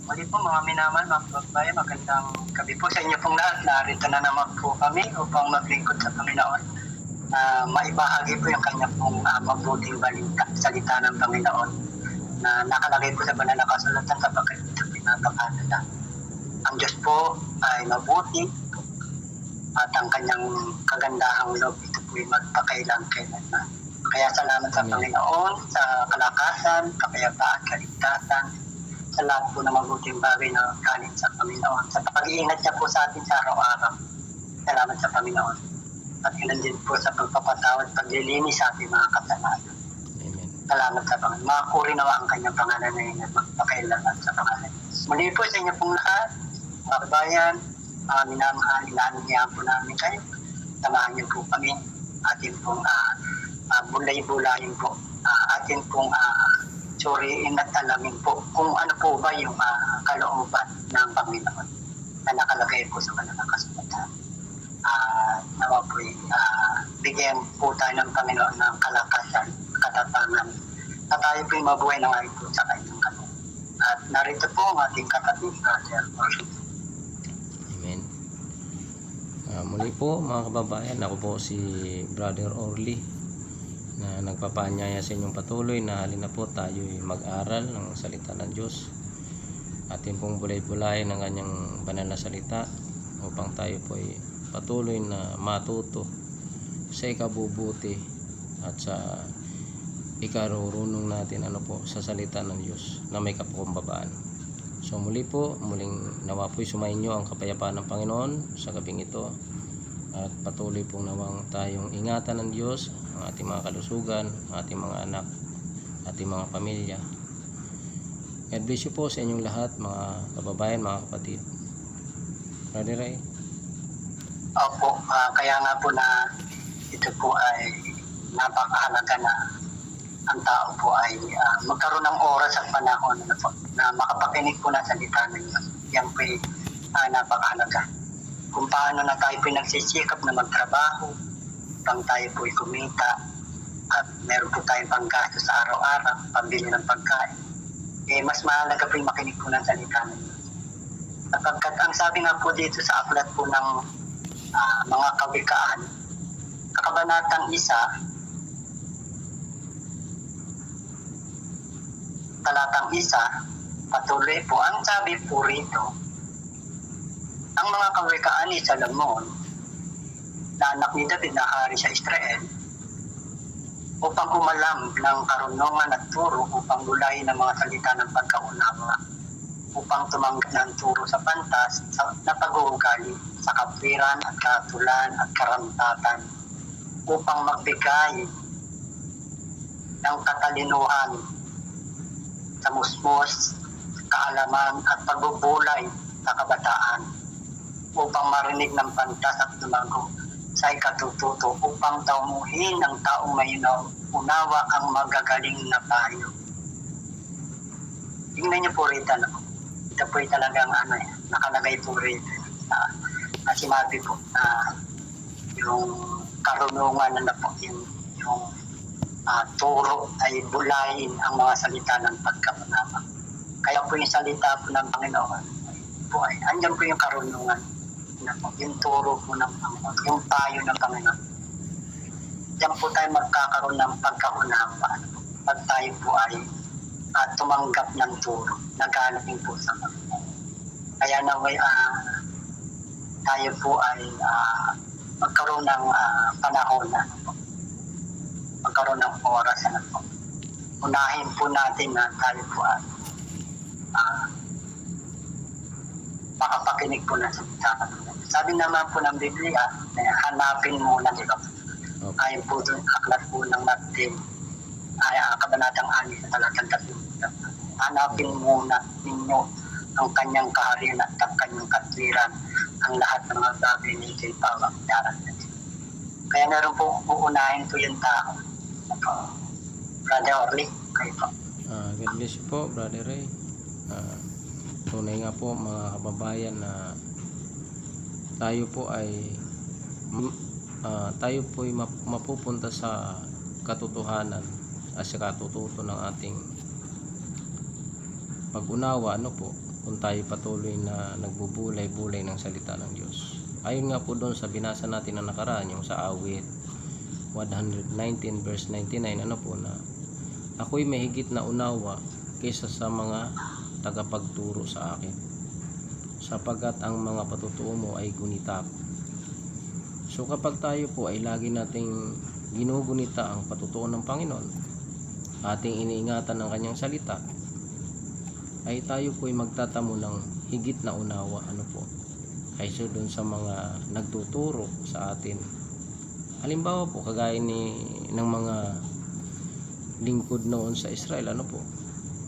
Muli po mga minamahal, mga kababayan, magandang gabi po sa inyo pong lahat. Narito na naman po kami upang maglingkod sa Panginoon. Maibahagi po yung kanya pong mabuting balita, salita ng Panginoon na nakalagay po sa banal na kasulatan kapag ito pinapakala. Ang Diyos po ay mabuti at ang kanyang kagandahang loob ito po ay magpakailang kailanman. Kaya salamat sa Panginoon sa kalakasan, kapayapaan, kaligtasan, sa lahat po ng mabuting bagay na galing sa Panginoon. Sa pag-iingat niya po sa atin sa araw-araw. Salamat sa Panginoon. At yun din po sa pagpapatawad, paglilinis sa ating mga kasalanan. Amen. Salamat sa Panginoon. Makakuri nawa ang kanyang pangalan na yun at magpakailangan sa pangalan. Muli po sa inyo pong lahat, mga kabayan, mga minamahal, inaanyayahan po namin kayo. Samahan niyo po kami. Atin pong bulay-bulayin po. Atin pong suriin at alamin po kung ano po ba yung kalooban ng Panginoon na nakalagay po sa banal na kasulatan. Nawa po bigyan po tayo ng Panginoon ng kalakasan, katapangan, at tayo po yung mabuhay na ngayon po sa kanyang kanong. At narito po ang ating kapatid, Brother Orly. Amen. Muli po mga kababayan, ako po si Brother Orly na nagpapaanyaya sa inyong patuloy na halina po tayo mag-aral ng salita ng Diyos. Atin pong bulay-bulayin ng kanyang banal na salita upang tayo po ay patuloy na matuto sa ikabubuti at sa ikarurunong natin sa salita ng Diyos na may kapakumbabaan. So muli po, muling nawa po'y sumainyo ang kapayapaan ng Panginoon sa gabing ito at patuloy pong nawang tayong ingatan ng Diyos ang ating mga kalusugan, ang ating mga anak, ating mga pamilya. God bless you po sa inyong lahat, mga kababayan, mga kapatid. Brother Ray? Opo, kaya nga po na ito po ay napakahalaga na ang tao po ay magkaroon ng oras at panahon na makapakinig po ng salita ng Diyos. Yan po ay napakahalaga. Kung paano na tayo po nagsisikap na magtrabaho, pang tayo po kumita, at meron po tayong panggasto sa araw-araw, pambili ng pagkain. Mas mahalaga po yung makinig po ng salita ng Diyos. Sapagkat ang sabi nga po dito sa aklat po ng mga kawikaan, kakabanatang 1, talatang 1, patuloy po, ang sabi po rito, ang mga kawikaan ni Salomon, na anak ni David na hari sa Israel, upang umalam ng karunungan at turo, upang gulayin ng mga salita ng pagkaunawa, upang tumanggap ng turo sa pantas, na pag-uugali, sa kapwiran at katulan at karantatan, upang magbigay ng katalinuhan sa musmos, kaalaman at pagbubulay sa kabataan, upang marinig ng pantas at lumago sa ikatututo, upang taumuhin ng taong may unawa ang magagaling na payo. Tingnan niyo po rito, ito po talagang nakalagay po rito na sinabi po yung karunungan na po yung turo ay bulayin ang mga salita ng pagkaunawa. Kaya po yung salita po ng Panginoon po ay andyan po yung karunungan na po, yung turo po ng Panginoon, yung payo ng Panginoon. Diyan po tayo magkakaroon ng pagkaunawa pag tayo po ay tumanggap ng turo na galing po sa Panginoon. Kaya naway tayo po ay magkaroon ng panahon magkaroon ng oras unahin po natin na tayo po ay makapakinig po na sa salita. Sabi naman po ng Biblia, hanapin muna, di ba? Ayon po doon, aklat po ng Martin, ay kabanatang 6 sa talatang 3. Hanapin muna ninyo ang kanyang kaharian at ang kanyang katwiran, ang lahat ng mga bagay ni J. Pawang darating. Kaya meron po uunahin po yung tao. Brother Orly, kayo po. God bless you po, Brother Ray. Tunay nga po mga kababayan na tayo po ay mapupunta sa katotohanan at sa katututo ng ating pag-unawa kung tayo patuloy na nagbubulay-bulay ng salita ng Diyos. Ayon nga po doon sa binasa natin na nakaraan, yung sa awit 119 verse 99, ano po, na ako'y mahigit na unawa kaysa sa mga tagapagturo sa akin, sapagkat ang mga patutuo mo ay gunita ko. So kapag tayo po ay lagi nating ginugunita ang patutuo ng Panginoon, ating iniingatan ng kanyang salita, ay tayo po ay magtatamo ng higit na unawa, ano po, kaysa doon sa mga nagtuturo sa atin. Halimbawa po, kagaya ng mga lingkod noon sa Israel, ano po,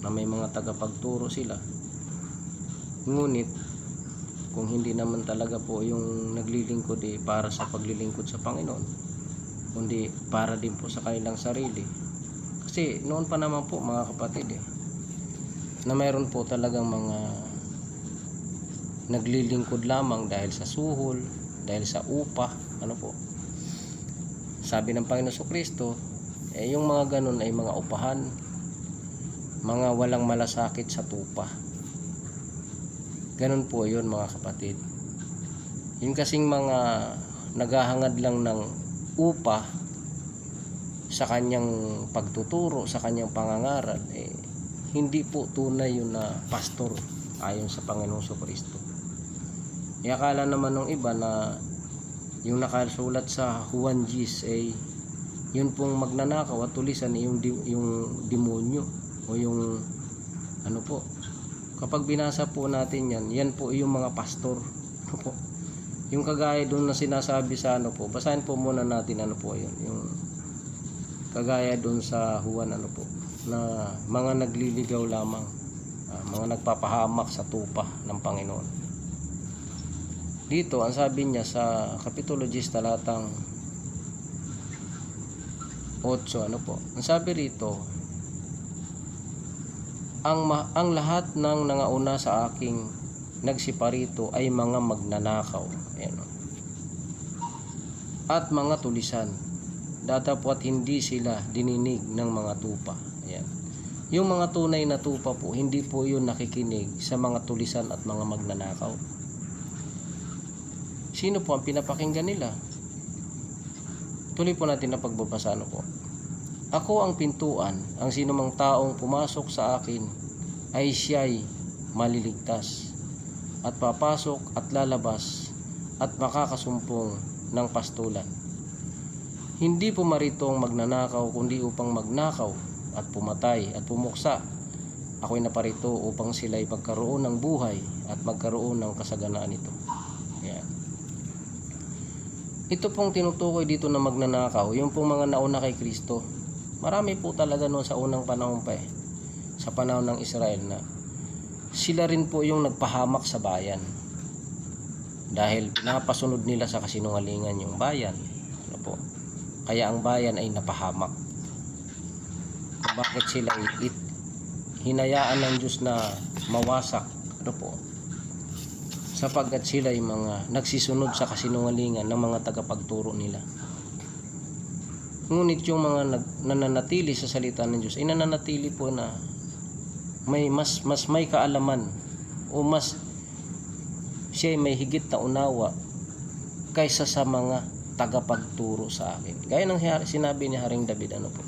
na may mga tagapagturo sila. Ngunit kung hindi naman talaga po yung naglilingkod para sa paglilingkod sa Panginoon, kundi para din po sa kanilang sarili. Kasi noon pa naman po, mga kapatid, na mayroon po talagang mga naglilingkod lamang dahil sa suhol, dahil sa upa, ano po. Sabi ng Panginoon Kristo, yung mga ganun ay mga upahan, mga walang malasakit sa tupa. Ganun po yun, mga kapatid. Yung kasing mga naghahangad lang ng upa sa kanyang pagtuturo, sa kanyang pangangaral, hindi po tunay yun na pastor ayon sa Panginoong Kristo. Akala naman ng iba na yung nakasulat sa Juan Gis yun pong magnanakaw at tulisan yung demonyo o yung ano po. Kapag binasa po natin yan po yung mga pastor, ano po. Yung kagaya doon na sinasabi sa ano po, basahin po muna natin ano po yun, yung kagaya doon sa Juan, ano po, na mga nagliligaw lamang, mga nagpapahamak sa tupa ng Panginoon. Dito ang sabi niya sa Kapitulo 10 talatang 8, ano po, ang sabi rito, ang lahat ng nangauna sa aking nagsiparito ay mga magnanakaw, ayan, at mga tulisan, datapwat hindi sila dininig ng mga tupa. Ayan. Yung mga tunay na tupa po, hindi po yun nakikinig sa mga tulisan at mga magnanakaw. Sino po ang pinapakinggan nila? Tuloy po natin na pagbabasa, ano po. Ako ang pintuan, ang sinumang taong pumasok sa akin ay siya'y maliligtas, at papasok at lalabas at makakasumpong ng pastulan. Hindi pumarito ang magnanakaw kundi upang magnakaw at pumatay at pumuksa. Ako'y naparito upang sila'y magkaroon ng buhay at magkaroon ng kasaganaan ito. Ayan. Ito pong tinutukoy dito na magnanakaw, yung pong mga nauna kay Kristo. Marami po talaga noon sa unang panahon pa sa panahon ng Israel, na sila rin po yung nagpahamak sa bayan. Dahil pinapasunod nila sa kasinungalingan yung bayan. Ano po? Kaya ang bayan ay napahamak. Bakit sila hinayaan ng Diyos na mawasak? Ano po? Sapagkat sila ay mga nagsisunod sa kasinungalingan ng mga tagapagturo nila. Ngunit yung mga nananatili sa salita ng Diyos ay nananatili po na may mas may kaalaman, o mas siya ay may higit na unawa kaysa sa mga tagapagturo sa akin. Gaya ng sinabi ni Haring David, ano po.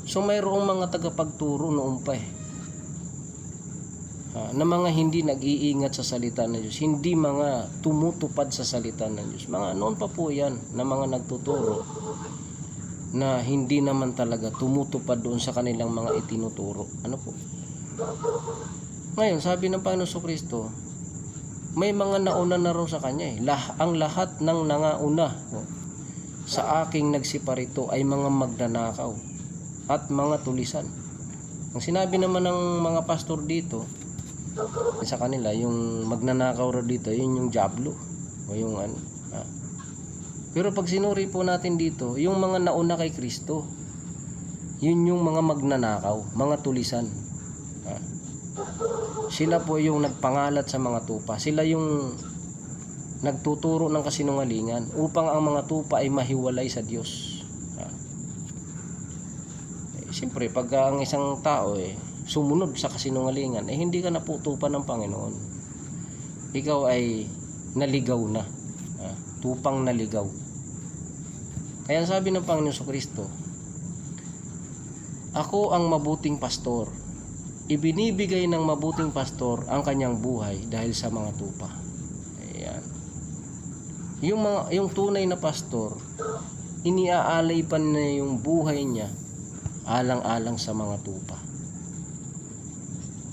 So mayroong mga tagapagturo noon pa na mga hindi nag-iingat sa salita ng Diyos, hindi mga tumutupad sa salita ng Diyos. Mga noon pa po yan na mga nagtuturo na hindi naman talaga tumutupad doon sa kanilang mga itinuturo. Ano po? Ngayon, sabi ng Panginoon Kristo, may mga nauna na raw sa kanya. Ang lahat ng nangauna sa aking nagsiparito ay mga magnanakaw at mga tulisan. Ang sinabi naman ng mga pastor dito sa kanila, yung magnanakaw raw dito, yun yung diablo o yung ano. Pero pag sinuri po natin dito, yung mga nauna kay Kristo, yun yung mga magnanakaw, mga tulisan. Sila po yung nagpangalat sa mga tupa. Sila yung nagtuturo ng kasinungalingan upang ang mga tupa ay mahiwalay sa Diyos. Siyempre, pag ang isang tao sumunod sa kasinungalingan, hindi ka naputupan ng Panginoon. Ikaw ay naligaw na. Tupang naligaw. Kaya sabi ng Panginoon Kristo, ako ang mabuting pastor. Ibinibigay ng mabuting pastor ang kanyang buhay dahil sa mga tupa. Ayan. Yung tunay na pastor, iniaalay pa na yung buhay niya alang-alang sa mga tupa.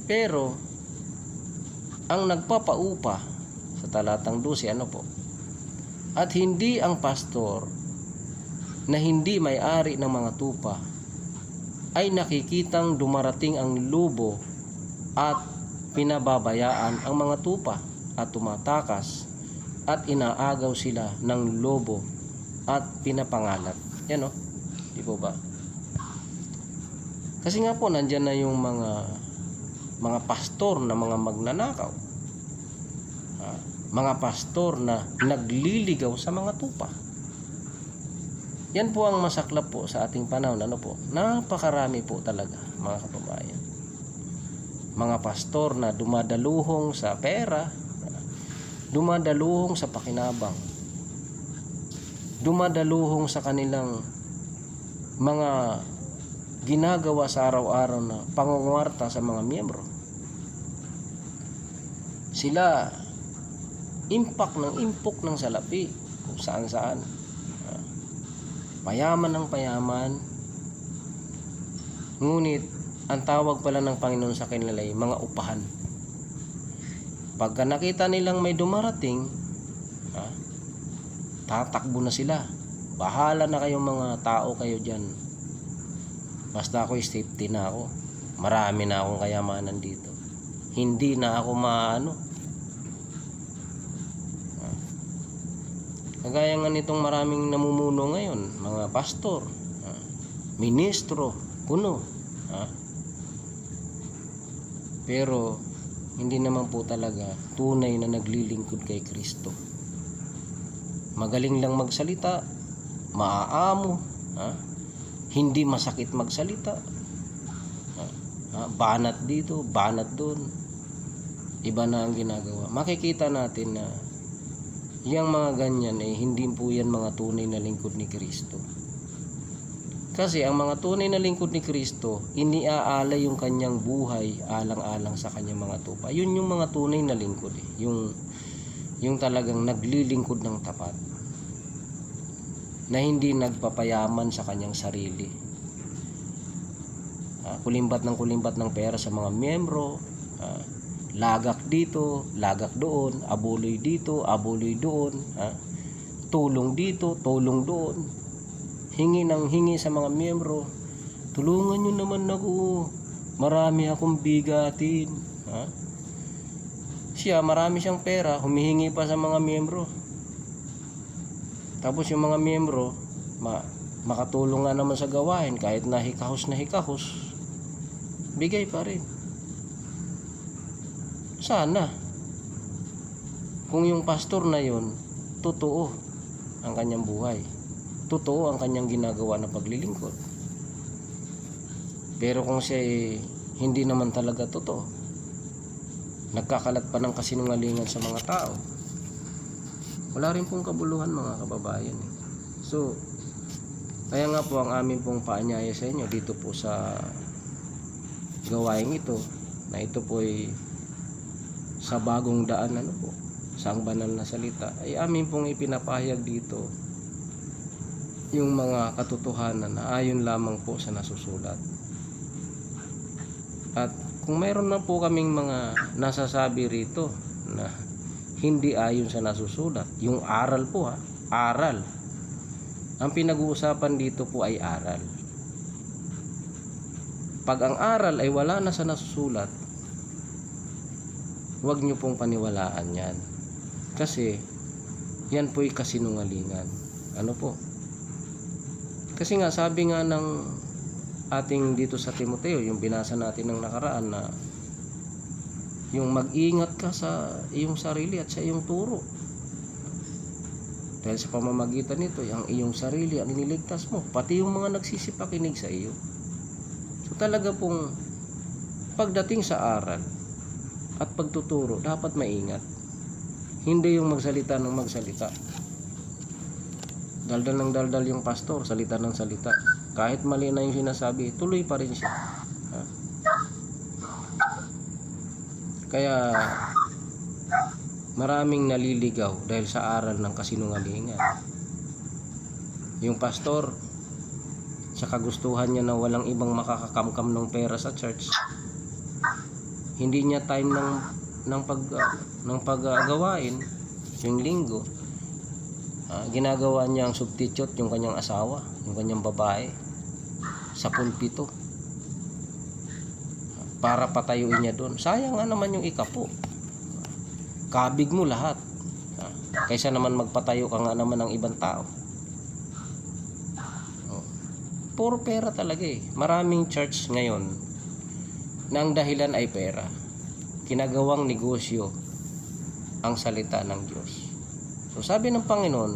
Pero ang nagpapaupa sa talatang 12, ano po? At hindi ang pastor na hindi may-ari ng mga tupa ay nakikitang dumarating ang lobo at pinababayaan ang mga tupa at tumatakas at inaagaw sila ng lobo at pinapangalat. Yan o, di po ba? Kasi nga po nandyan na yung mga pastor na mga magnanakaw, mga pastor na nagliligaw sa mga tupa. Yan po ang masaklap po sa ating panahon. Ano po? Napakarami po talaga, mga kababayan. Mga pastor na dumadaluhong sa pera, dumadaluhong sa pakinabang, dumadaluhong sa kanilang mga ginagawa sa araw-araw na pangungwarta sa mga miyembro. Sila impok ng salapi kung saan-saan. Payaman ng payaman. Ngunit ang tawag pala ng Panginoon sa kanila ay mga upahan. Pagka nakita nilang may dumarating, tatakbo na sila. Bahala na kayong mga tao kayo dyan. Basta ako safety na ako. Marami na akong kayamanan dito. Hindi na ako Kagaya nga nitong maraming namumuno ngayon, mga pastor, ministro, kuno. Pero hindi naman po talaga tunay na naglilingkod kay Kristo. Magaling lang magsalita, maaamo, hindi masakit magsalita, banat dito, banat doon, iba na ang ginagawa. Makikita natin na yung mga ganyan hindi po yan mga tunay na lingkod ni Kristo. Kasi ang mga tunay na lingkod ni Kristo, iniaalay yung kanyang buhay alang-alang sa kanyang mga tupa. Yun yung mga tunay na lingkod yung talagang naglilingkod ng tapat, na hindi nagpapayaman sa kanyang sarili. Kulimbat ng pera sa mga miyembro, lagak dito, lagak doon, abuloy dito, abuloy doon, tulong dito, tulong doon, hingi ng hingi sa mga miyembro. Tulungan nyo naman ako, marami akong bigatin. Siya, marami siyang pera, humihingi pa sa mga miyembro. Tapos yung mga miyembro, makatulong nga naman sa gawain, kahit na hikahos, bigay pa rin. Sana kung yung pastor na yun totoo ang kanyang buhay, totoo ang kanyang ginagawa na paglilingkod. Pero kung siya hindi naman talaga totoo, nagkakalat pa ng kasinungalingan sa mga tao, wala rin pong kabuluhan, mga kababayan. So kaya nga po ang amin pong paanyaya sa inyo dito po sa gawain ito, na ito po ay sa bagong daan, sa ang banal na salita, ay amin pong ipinapahayag dito yung mga katotohanan na ayon lamang po sa nasusulat. At kung mayroon na po kaming mga nasasabi rito na hindi ayon sa nasusulat, yung aral po, aral. Ang pinag-uusapan dito po ay aral. Pag ang aral ay wala na sa nasusulat, huwag nyo pong paniwalaan yan. Kasi yan po'y kasinungalingan. Ano po? Kasi nga sabi nga ng ating dito sa Timoteo, yung binasa natin ng nakaraan, na yung mag-ingat ka sa iyong sarili at sa iyong turo. Dahil sa pamamagitan nito, ang iyong sarili ang iniligtas mo, pati yung mga nagsisipakinig sa iyo. So talaga pong pagdating sa aral at pagtuturo, dapat maingat. Hindi yung magsalita ng magsalita. Daldal ng daldal yung pastor, salita ng salita. Kahit mali na yung sinasabi, tuloy pa rin siya. Ha? Kaya maraming naliligaw dahil sa aral ng kasinungalingan. Yung pastor, sa kagustuhan niya na walang ibang makakakamkam ng pera sa church, hindi niya time ng paggagawain yung linggo. Ginagawa niya ang substitute yung kanyang asawa, yung kanyang babae sa pulpito para patayuin niya doon. Sayang nga naman yung ikapo. Kabig mo lahat. Kaysa naman magpatayo ka nga naman ng ibang tao. Puro pera talaga eh. Maraming church ngayon na ang dahilan ay pera. Kinagawang negosyo ang salita ng Diyos. So sabi ng Panginoon,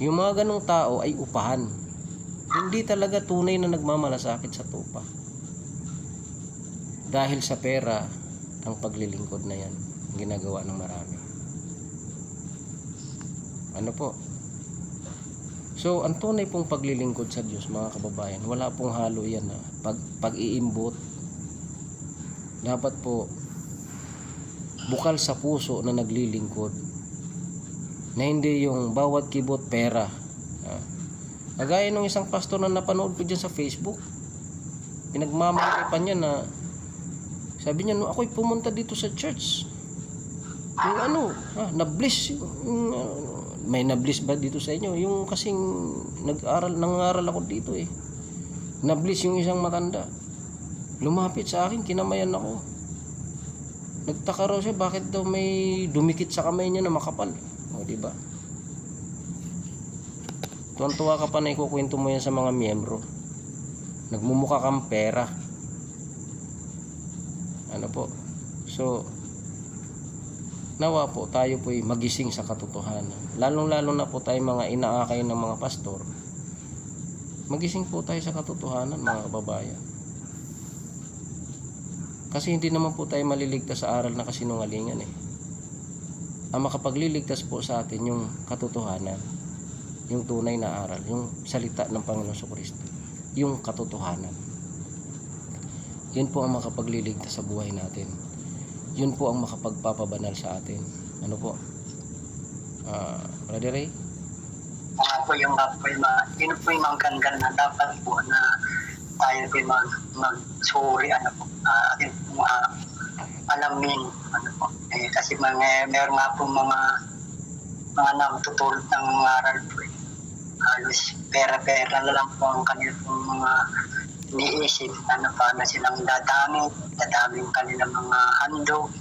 yung mga ganong tao ay upahan. Hindi talaga tunay na nagmamalasakit sa tupa. Dahil sa pera, ang paglilingkod na yan, ginagawa ng marami. Ano po? So, ang tunay pong paglilingkod sa Diyos, mga kababayan, wala pong halo yan na pag-iimbot. Dapat po bukal sa puso na naglilingkod, na hindi yung bawat kibot pera. Kagaya nung isang pastor na napanood ko dyan sa Facebook, pinagmamalaki pa niya na sabi niya, no, ako'y pumunta dito sa church, yung na-bliss may na-bliss ba dito sa inyo? Yung kasing nangaral ako dito eh, na-bliss yung isang matanda, lumapit sa akin, kinamayan ako. Nagtaka raw siya bakit daw may dumikit sa kamay niya na makapal. O diba? Tuwan-tuwa ka pa na ikukwento mo yan sa mga miyembro. Nagmumukha kang pera. Ano po? So, nawa po tayo po'y magising sa katotohanan. Lalong-lalo na po tayo mga inaakay ng mga pastor. Magising po tayo sa katotohanan, mga kababayan. Kasi hindi naman po tayo maliligtas sa aral na kasinungalingan eh. Ang makapagliligtas po sa atin yung katotohanan, yung tunay na aral, yung salita ng Panginoon Jesucristo, yung katotohanan. Yun po ang makapagliligtas sa buhay natin. Yun po ang makapagpapabanal sa atin. Ano po? Brother Ray? Yun po yung mga ganda na dapat po na tayo po magsuri, alamin, kasi meron nga po mga nagtutulot ng aral po eh. Halos pera-pera na lang po ang kanilang mga iniisip, paano silang dadaming kanilang mga handog,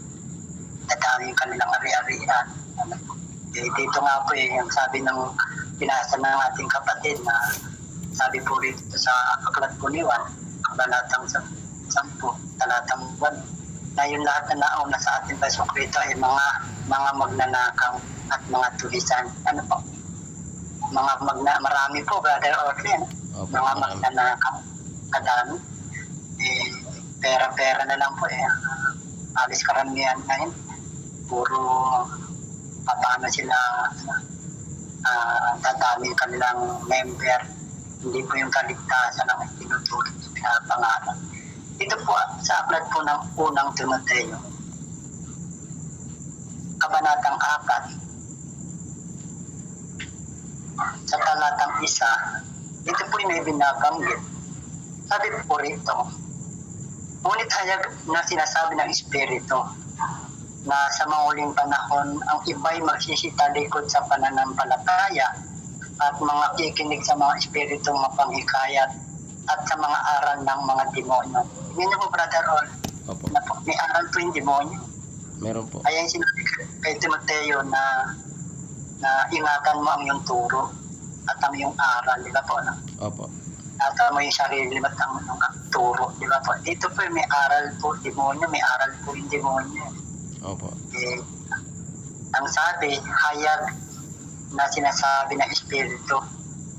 dadaming kanilang ari-arian. Dito nga po yung sabi ng pinasa ng ating kapatid na sabi po rito sa Aklat po ni Juan, kabanatang 10, talatang 1, na yung lahat na nauna sa ating Jesucristo ay mga magnanakaw at mga tulisan. Ano po? Marami po, Brother Orly. Mga magnanakaw. Kadami. Pera-pera na lang po eh. Alis karamihan ngayon. Puro paano sila dadami kanilang member. Hindi po yung kaligtasan ang tinutulog sa pinapangalan. Ito po sa aklat po ng unang Timoteo, kabanatang 4, sa talatang 1, ito po yung may binabanggit. Sabi po rito, ngunit hayag na sinasabi ng Espiritu na sa mauling panahon ang iba'y magsisitalikod sa pananampalataya at mga kikinig sa mga espiritong mapanghikayat at sa mga aral ng mga demonyo. Tingnan niyo po, Brother Ol, may aral po yung demonyo. Meron po. Kaya yung sinabi kay Timoteo na ingatan mo ang iyong turo at ang iyong aral, di ba po? Opo. Ingatan mo yung sarili at ang turo, di ba po? Dito po may aral po demonyo, may aral po yung demonyo. Opo. Ang sabi, hayag na sinasabi ng Espiritu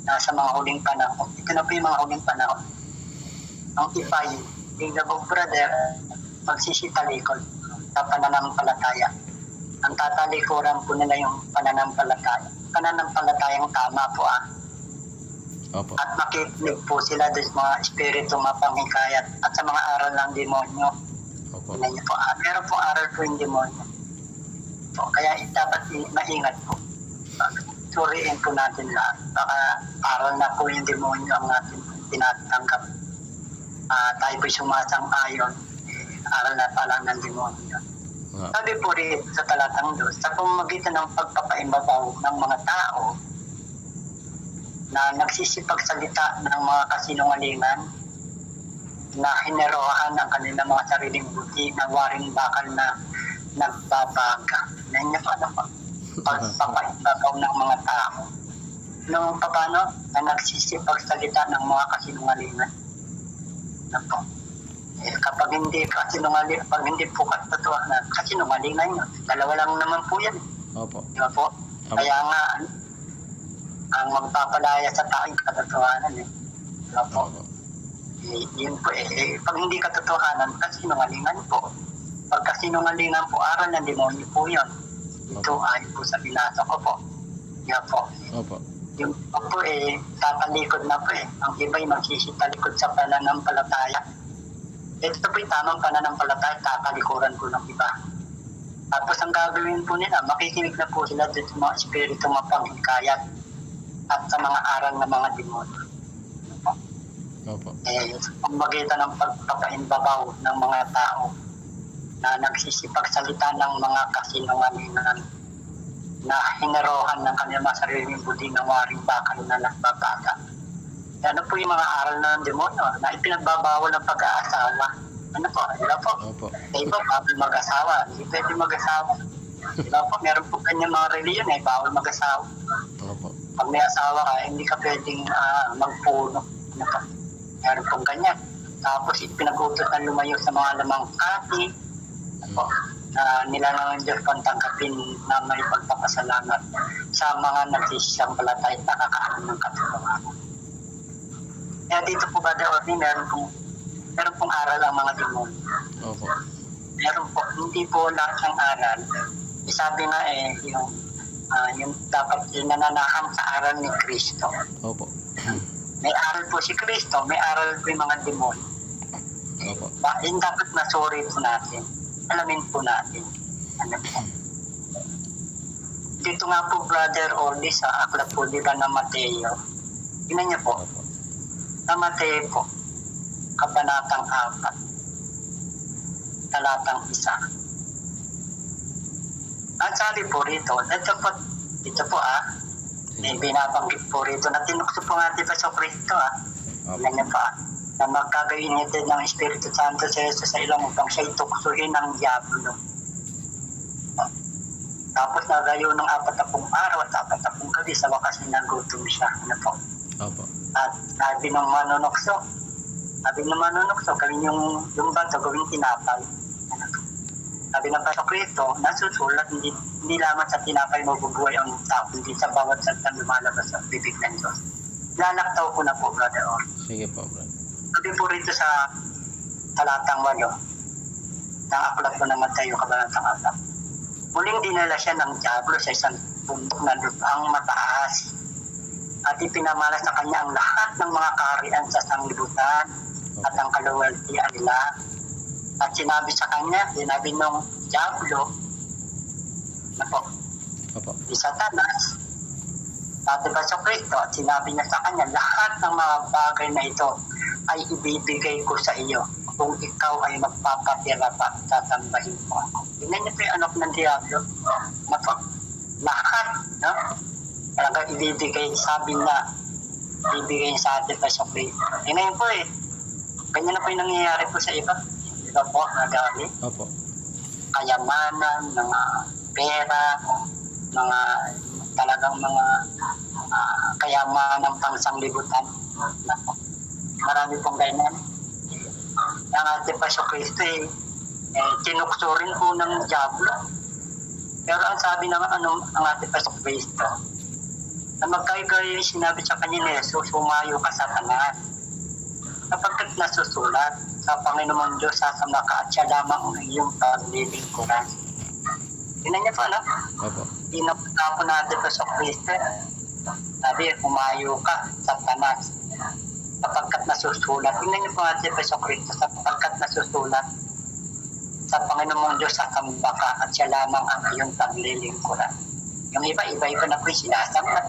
na sa mga huling panahon. Ito na po yung mga huling panahon. Ang iba'y Tingnan brother, magsisitalikod sa pananampalataya. Ang tatalikuran po nila yung pananampalataya. Pananampalatayang tama po Opo. At makikinig po sila doon sa mga espiritu mapanghikayat at sa mga aral ng demonyo. Opo. Tingnan niyo po, meron pong aral po yung demonyo. So, kaya dapat maingat po. Suriin po natin lahat. Baka aral na po yung demonyo ang natin tinatanggap. Tayo po'y sumasang-ayon. Aral na pala ng demonyo. Sabi po rin sa talatang 2, sa pamamagitan ng pagpapaimbabaw ng mga tao na nagsisipagsalita ng mga kasinungalingan na hinerohan ang kanilang mga sariling buti na waring bakal na nagbabaga. Yan yung pagpapaimbabaw ng mga tao. Noong paano na nagsisipagsalita ng mga kasinungalingan. Kapag hindi kasinungalingan, pag hindi po katotohanan, kasinungalingan yun. Dalawa lang naman po yan. Opo. Diba po? Kaya nga, ang magpapalaya sa taong katotohanan Diba po? Yun po pag hindi katotohanan, kasinungalingan po. Pag kasinungalingan po, aral ng demonyo po yun. Ito ay po sa binasa ko po. Diba po? Opo. Yung po tatalikod na po Ang iba'y magsisitalikod sa pananampalataya. Ito po yung tamang pananampalataya, tatalikuran po ng iba. Tapos ang gagawin po nila, makikinig na po sila dito sa mga espiritu mapanghikayat at sa mga aral ng mga demonyo. Opo. Sa pamamagitan ng pagpapaimbabaw ng mga tao na nagsisipagsalita ng mga kasinungalingan na hinerohan ng kanilang mga sariling buti na waring bakal na nagbabaga. Ano po yung mga aral ng demonyo na ipinagbabawal ng pag-aasawa? Ano po? Diba po? Opo. Iba, bawal mag-asawa. Hindi pwede mag-asawa. Diba po? Meron po ganyan mga reliyon bawal mag-asawa. Opo. Pag may asawa ka, hindi ka pwedeng magpuno. Ano po? Meron po ganyan. Tapos pinag-utos na lumayo sa mga lamang kati. Ano po? Nilalang ng Diyos pang tanggapin na may pagpapasalamat sa mga nagsisisampalatay at nakakaano ng katotohanan. Kaya dito po Brother Orly, meron pong aral ang mga demonyo. Opo. Meron po, hindi po lahat ng aral. Sabi nga yung dapat nananahan sa aral ni Kristo. Opo. May aral po si Kristo, may aral po yung mga demonyo. Opo. Yung dapat masuri po natin. Alamin po natin. Ano po? Dito nga po Brother Orly sa aklat po diba ng Mateo. Tingnan niyo po. Opo. Sa Mateo po, kabanatang 4, talatang 1. Ang sabi po rito, ito po may binabanggit po rito na tinukso po nga diba sa Kristo Yan niya pa, na magkagainitin ng Espiritu Santo sa Jesus sa ilang upang siya ituksuhin ng diablo. Tapos nagayo ng 40 araw at 40 gabi sa wakas nagutom siya. Ano po? Opo. At sabi ng manunokso, gawin yung bato, gawin tinapay. Sabi ng Pasok Kristo, nasusulat, hindi lamang sa tinapay mabubuhay ang tao, hindi sa bawat salitang lumalabas sa bibig ng Diyos. Lalaktaw ko na po, Brother Or. Sige po, brother. Sabi po rito sa talatang 8, ng aklat po ng Mateo, kabanatang 4. Muling dinala siya ng diablo sa isang bundok na lupang mataas. At ipinamala sa kanya ang lahat ng mga kaharian sa sanglibutan at ang kaluwalhatian nila. At sinabi sa kanya, sinabi ng diablo, Opo. ni Satanas, Pati ba sa Kristo, at sinabi niya sa kanya, lahat ng mga bagay na ito ay ibibigay ko sa iyo kung ikaw ay magpapatira pa, tatambahin mo ako. Tingnan niyo po yung anak ng Diablo. Lahat, no? Talaga ibibigay, sabi na, ibibigay sa atin pa sa Kristo. Tingnan po ganyan na po yung nangyayari po sa iba. Iba po, nagamit. Opo. Kayamanan, mga pera, mga talagang mga kayamanan pang sanglibutan. Marami pong ganyan. Ang ating Pasyo Kristo tinukso rin po ng Diablo. Pero ang sabi naman ang ating Pasyo Kristo, na magkaya sinabi sa kanya ni Jesus, humayo ka Satanas. Kapagkat nasusulat, sa Panginoon Diyos sasama ka at siya lamang ang iyong paglilingkuran. Tingnan niyo po, ano? Opo. Pinapuna po natin po sa Kristo. Sabi, umayo ka sa tanas. Sapagkat nasusulat. Tingnan niyo po natin po sa Kristo. Sapagkat nasusulat sa Panginoon Diyos sasamba ka at siya lamang ang iyong paglilingkuran. Yung iba-iba na po yung sinasamba.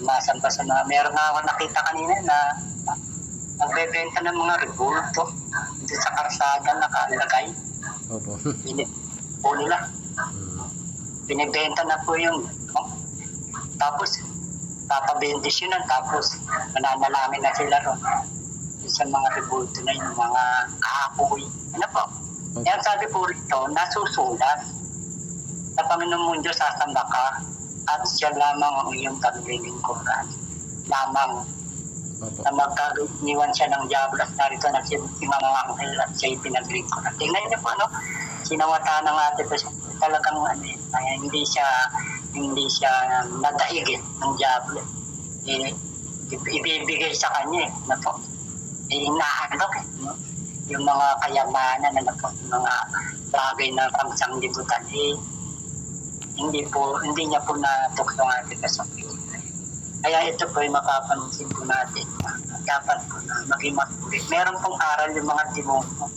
Sumasamba sa mga, meron nga ako nakita kanina na nagbebenta ng mga rebulto dito sa karsada nakalagay. Opo. Po nila. Binibenta na po yung tapos papabendisyonan tapos mananalangin na sila ron sa mga rebulto na yung mga kahapoy. Ano po? Okay. Kaya sabi po rito, nasusulat sa Panginoon Diyos sasamba ka at siya lamang ang iyong paglilingkuran. Lamang Opo. na magkaguniwan siya ng diablo at narito nagsimang mga anghel at siya'y pinaglingkuran. Tingnan niyo po, ano? Sinawata ng ating talagang hindi siya nadaigin ng diablo. Ibibigay sa kanya na po. Inahandok no? Yung mga kayamanan na po, mga bagay na pangsanggibutan hindi niya po natukso ng ating kasapit. Kaya ito po ay makapansin po natin. Dapat po na maging matuloy. Meron pong aral yung mga demonyo.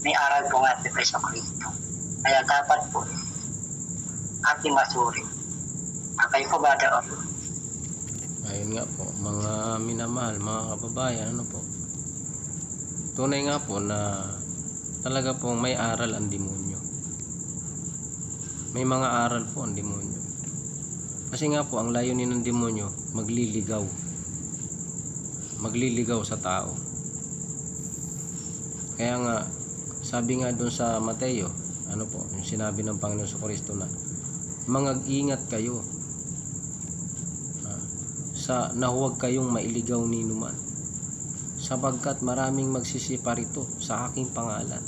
May aral po nga ating sa Kristo. Kaya dapat po ating masuri. Kayo po ba daw? Ayun nga po, mga minamahal, mga kababayan, ano po. Tunay nga po na talaga pong may aral ang demonyo. May mga aral po ang demonyo. Kasi nga po, ang layunin ng demonyo, magliligaw. Magliligaw sa tao. Kaya nga, sabi nga doon sa Mateo, ano po, yung sinabi ng Panginoon sa Kristo na, mangag-ingat kayo na huwag kayong mailigaw ni numan, sapagkat maraming magsisiparito sa aking pangalan.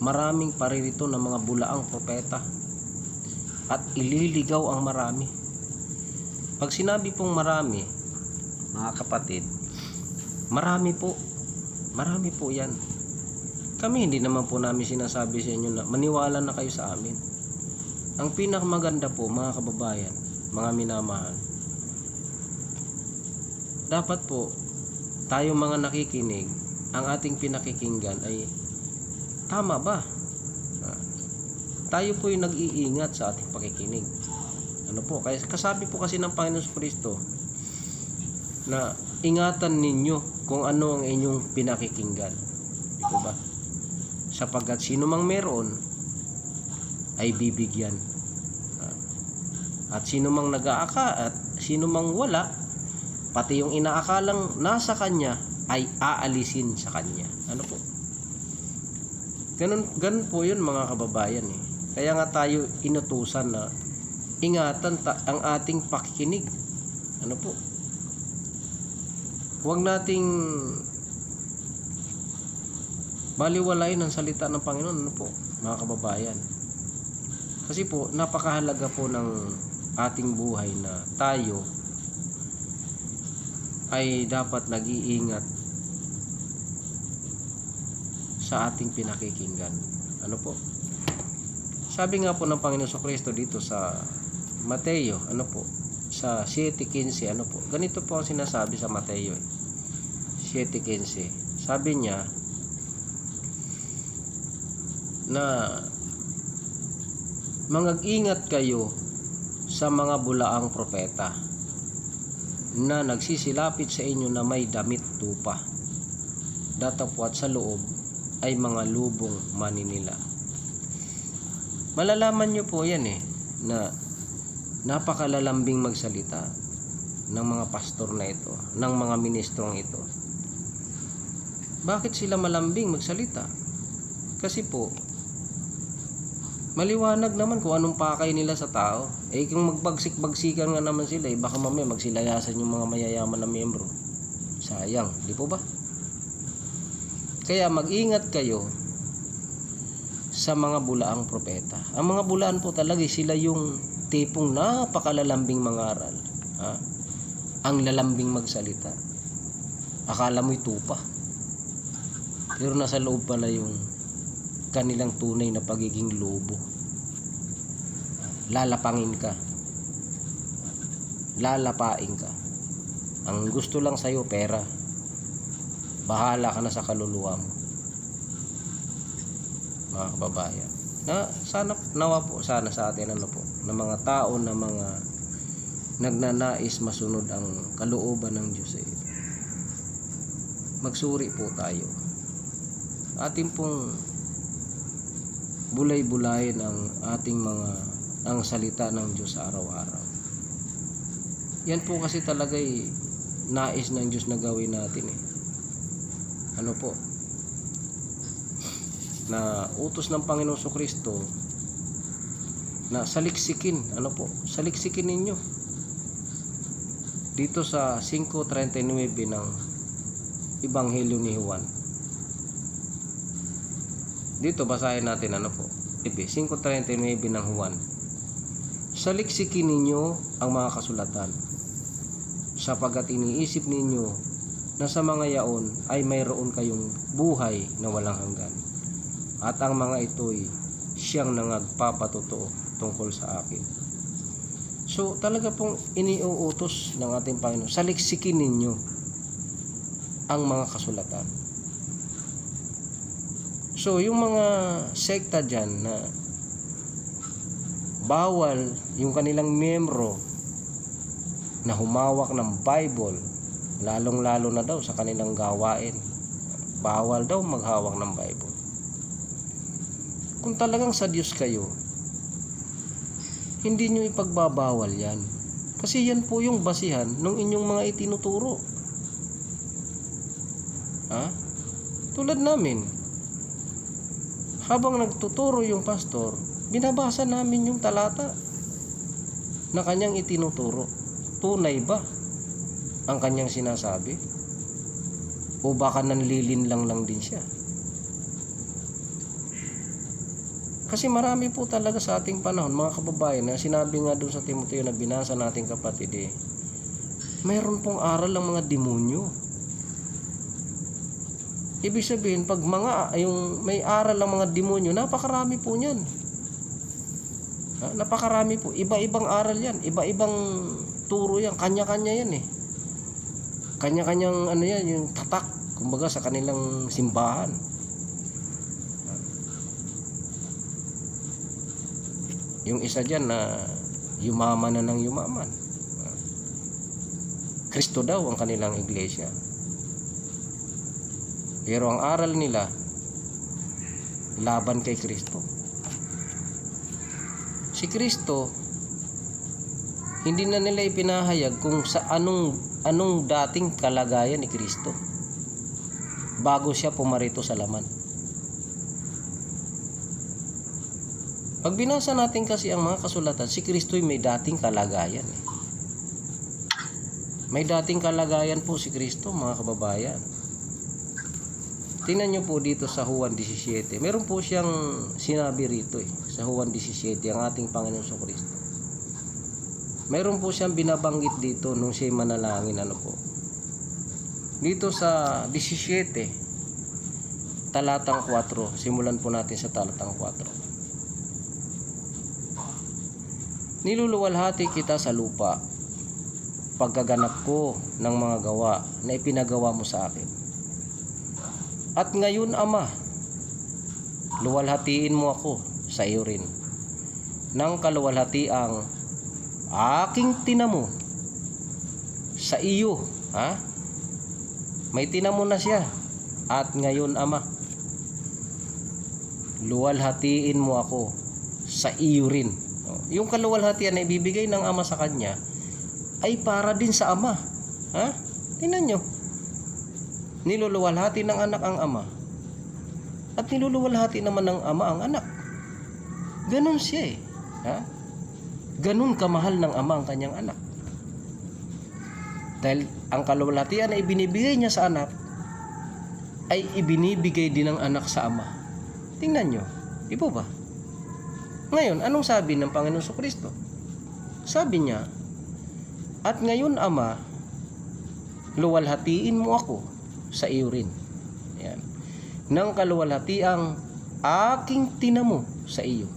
Maraming paririto ng mga bulaang propeta at ililigaw ang marami. Pag sinabi pong marami, mga kapatid, marami po yan. Kami hindi naman po namin sinasabi sa inyo na maniwala na kayo sa amin. Ang pinakamaganda po, mga kababayan, mga minamahal, dapat po tayo mga nakikinig, ang ating pinakikinggan ay tama ba? Tayo po yung nag-iingat sa ating pakikinig. Ano po? Kaya kasabi po kasi ng Panginoon Kristo na ingatan ninyo kung ano ang inyong pinakikinggan. Di po ba? Sapagkat sino mang meron ay bibigyan. At sino mang nag-aaka at sino mang wala, pati yung inaakalang nasa kanya ay aalisin sa kanya. Ano po? Ganun po yun, mga kababayan eh. Kaya nga tayo inutusan na ingatan ang ating pakikinig. Ano po? Huwag nating baliwalayin ang salita ng Panginoon. Ano po, mga kababayan? Kasi po, napakahalaga po ng ating buhay na tayo ay dapat nag-iingat sa ating pinakikinggan. Ano po? Sabi nga po ng Panginoon Kristo dito sa Mateo, ano po? Sa 7:15, ano po? Ganito po ang sinasabi sa Mateo 7:15. Sabi niya na mangag-ingat kayo sa mga bulaang propeta na nagsisilapit sa inyo na may damit tupa, datapwat sa loob ay mga lubong maninila. Malalaman nyo po yan na napakalalambing magsalita ng mga pastor na ito, ng mga ministrong ito. Bakit sila malambing magsalita? Kasi po, maliwanag naman kung anong pakay nila sa tao. Kung magbagsik-bagsikan nga naman sila, baka mamaya magsilayasan yung mga mayayaman na miyembro. Sayang, di po ba? Kaya mag-ingat kayo sa mga bulaang propeta. Ang mga bulaan po talaga, sila yung tipong napakalalambing mangaral. Ang lalambing magsalita. Akala mo'y tupa. Pero nasa loob pala yung kanilang tunay na pagiging lobo. Lalapangin ka. Lalapain ka. Ang gusto lang sa'yo, pera. Bahala ka na sa kaluluwa mo. Mga kababayan. Nawa po sana sa atin na mga tao na mga nagnanais masunod ang kalooban ng Diyos magsuri po tayo. Ating pong bulay-bulayin ang salita ng Diyos sa araw-araw. Yan po kasi talaga'y nais ng Diyos na gawin natin Ano po? Na utos ng Panginoon Kristo na saliksikin, saliksikin ninyo. Dito sa 5:39 ng Ebanghelyo ni Juan. Dito basahin natin 5:39 ng Juan. Saliksikin ninyo ang mga kasulatan, sapagkat iniisip ninyo na sa mga yaon ay mayroon kayong buhay na walang hanggan. At ang mga ito'y siyang nangagpapatotoo tungkol sa akin. So talaga pong iniuutos ng ating Panginoon, saliksikin ninyo ang mga kasulatan. So yung mga sekta dyan na bawal yung kanilang miyembro na humawak ng Bible, lalong lalo na daw sa kanilang gawain, bawal daw maghawak ng Bible. Kung talagang sa Diyos kayo, hindi nyo ipagbabawal yan. Kasi yan po yung basihan ng inyong mga itinuturo. Tulad namin, habang nagtuturo yung pastor, binabasa namin yung talata na kanyang itinuturo. Tunay ba ang kanyang sinasabi? O baka nanlilinlang lang din siya? Kasi marami po talaga sa ating panahon, mga kababayan, na sinabi nga doon sa Timoteo na binasa nating kapatid, mayroon pong aral ang mga demonyo. Ibig sabihin, pag yung may aral ang mga demonyo, napakarami po niyan. Napakarami po. Iba-ibang aral yan. Iba-ibang turo yan. Kanya-kanya yan Kanya-kanyang yung tatak, kumbaga sa kanilang simbahan. Yung isa dyan na yumaman na ng yumaman. Kristo daw ang kanilang iglesia. Pero ang aral nila, laban kay Kristo. Si Kristo, hindi na nila ipinahayag kung sa anong dating kalagayan ni Kristo bago siya pumarito sa laman. Pag binasa natin kasi ang mga kasulatan, si Kristo'y may dating kalagayan. May dating kalagayan po si Kristo, mga kababayan. Tingnan nyo po dito sa Juan 17. Meron po siyang sinabi rito sa Juan 17, ang ating Panginoon Kristo. Meron po siyang binabanggit dito nung siya'y manalangin. Dito sa 17, talatang 4. Simulan po natin sa talatang 4. Niluluwalhati kita sa lupa, pagkaganap ko ng mga gawa na ipinagawa mo sa akin. At ngayon, Ama, luwalhatiin mo ako sa iyo rin, ng kaluwalhatiang aking tinamo sa iyo. May tinamo na siya. At ngayon, Ama, luwalhatiin mo ako sa iyo rin. Yung kaluwalhatian na ibibigay ng Ama sa kanya ay para din sa Ama. Tingnan nyo. Niluluwalhati ng anak ang Ama, at niluluwalhati naman ng Ama ang anak. Ganon siya Ganon kamahal ng Ama ang kanyang anak. Dahil ang kaluwalhatian na ibinibigay niya sa anak ay ibinibigay din ng anak sa Ama. Tingnan nyo. Di po ba? Ngayon, anong sabi ng Panginoon Kristo? Sabi niya, at ngayon, Ama, luwalhatiin mo ako sa iyo rin. Ayan. ng kaluwalhatiang aking tinamo sa iyo,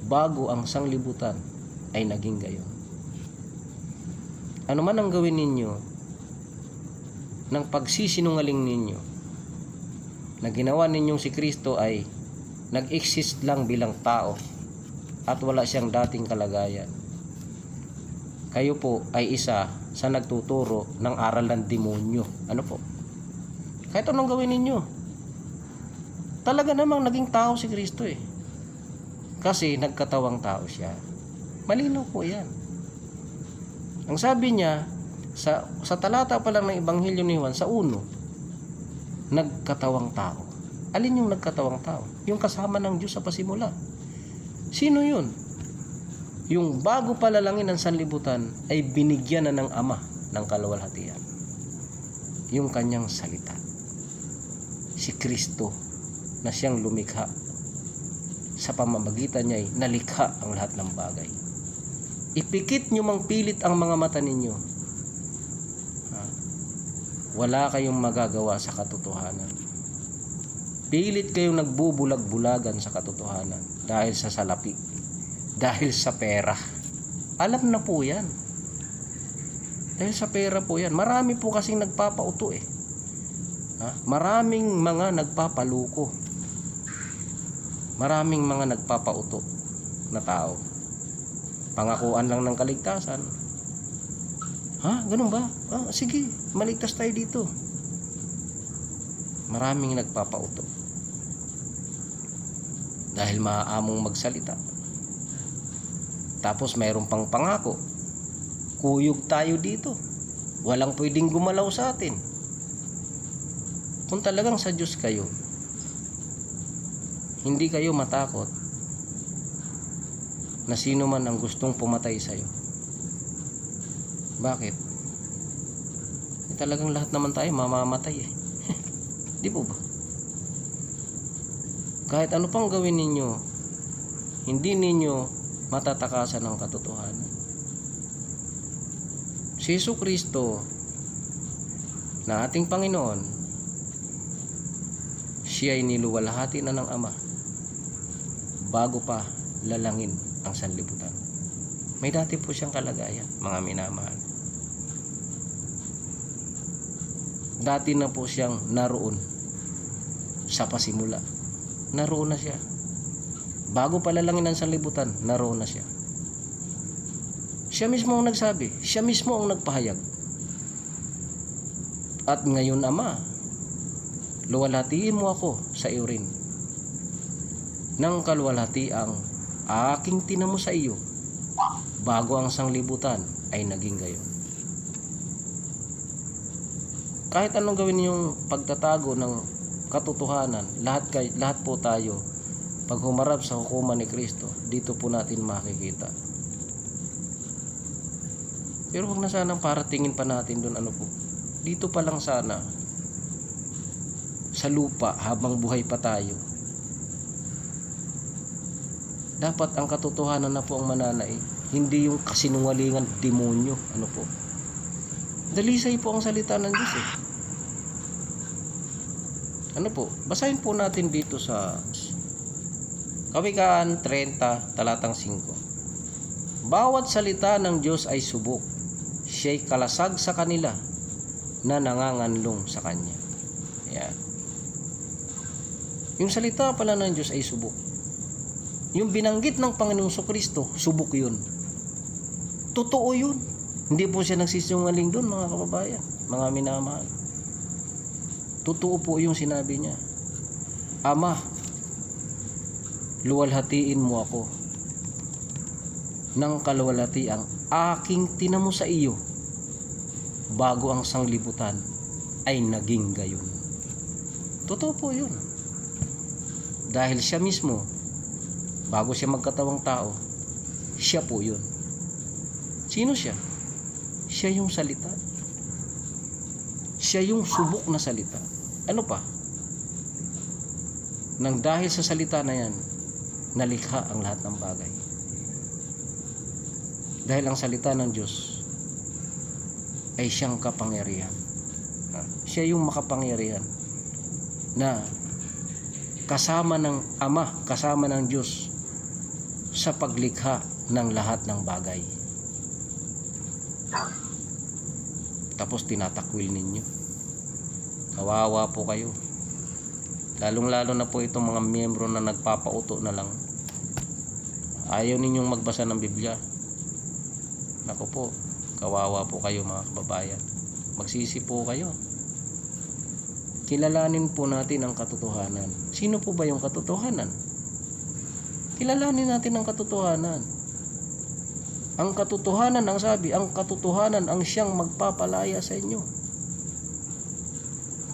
bago ang sanglibutan ay naging gayon. Ano man ang gawin ninyo ng pagsisinungaling ninyo, na ginawa ninyong si Kristo ay nag-exist lang bilang tao at wala siyang dating kalagayan, kayo po ay isa sa nagtuturo ng aral ng demonyo. Ano po? Kahit anong gawin ninyo, talaga namang naging tao si Kristo eh. Kasi nagkatawang tao siya. Malinaw po yan. Ang sabi niya, sa talata pa lang ng Ebanghelyo ni Juan, sa 1, nagkatawang tao. Alin yung nagkatawang tao? Yung kasama ng Diyos sa pasimula. Sino yun? Yung bago palalangin ng sanlibutan ay binigyan na ng Ama ng kaluwalhatian. Yung kanyang salita. Si Kristo na siyang lumikha. Sa pamamagitan niya ay nalikha ang lahat ng bagay. Ipikit nyo mang pilit ang mga mata ninyo. Wala kayong magagawa sa katotohanan. Pilit kayong nagbubulag-bulagan sa katotohanan dahil sa salapi, dahil sa pera. Alam na po yan. Dahil sa pera po yan. Marami po kasing nagpapauto eh. Maraming mga nagpapaluko. Maraming mga nagpapauto na tao. Pangakuan lang ng kaligtasan. Ganun ba? Sige, maligtas tayo dito. Maraming nagpapauto. Dahil maaamong magsalita. Tapos mayroon pang pangako. Kuyog tayo dito. Walang pwedeng gumalaw sa atin. Kung talagang sa Diyos kayo, hindi kayo matakot na sino man ang gustong pumatay sa'yo. Bakit? Talagang lahat naman tayo mamamatay eh. Di po ba? Kahit ano pang gawin ninyo, hindi ninyo matatakasan ang katotohanan. Si Jesucristo na ating Panginoon, siya ay niluwalhati na ng Ama bago pa lalangin ang sanlibutan. May dati po siyang kalagayan, mga minamahal. Dati na po siyang naroon sa pasimula. Naroon na siya. Bago pa lalangin ang sanlibutan, naroon na siya. Siya mismo ang nagsabi, siya mismo ang nagpahayag. At ngayon, Ama, luwalhatiin mo ako sa iyo rin ng kaluwalhatiang aking tinamo sa iyo bago ang sanglibutan ay naging gayon. Kahit anong gawin yung pagtatago ng katotohanan, lahat po tayo pag humarap sa hukuman ni Kristo, dito po natin makikita. Pero wag na sanang paratingin pa natin doon ano po. Dito pa lang sana sa lupa habang buhay pa tayo. Dapat ang katotohanan na po ang mananaig, hindi yung kasinungalingan demonyo. Ano po? Dalisay po ang salita ng Diyos eh. Ano po? Basahin po natin dito sa Kawikaan 30, talatang 5. Bawat salita ng Diyos ay subok. Siya'y kalasag sa kanila na nanganganlong sa Kanya. Ayan. Yung salita pala ng Diyos ay subok. Yung binanggit ng Panginoong Kristo, subok yun. Totoo yun. Hindi po siya nagsisinungaling doon, mga kababayan, mga minamahal. Totoo po yung sinabi niya. Ama, luwalhatiin mo ako ng kaluwalhatiang aking tinamo sa iyo bago ang sanglibutan ay naging gayon. Totoo po yun. Dahil siya mismo, bago siya magkatawang tao, siya po yun. Sino siya? Siya yung salita. Siya yung subok na salita. Ano pa? Nang dahil sa salita na yan, nalikha ang lahat ng bagay. Dahil ang salita ng Diyos ay siyang kapangyarihan. Siya yung makapangyarihan na kasama ng Ama, kasama ng Diyos sa paglikha ng lahat ng bagay. Tapos tinatakwil ninyo. Kawawa po kayo. Lalong-lalo na po itong mga miyembro na nagpapauto na lang. Ayaw ninyong magbasa ng Biblia. Naku po, kawawa po kayo mga kababayan. Magsisi po kayo. Kilalanin po natin ang katotohanan. Sino po ba yung katotohanan? Kilalanin natin ang katotohanan. Ang katotohanan, ang sabi, ang katotohanan ang siyang magpapalaya sa inyo.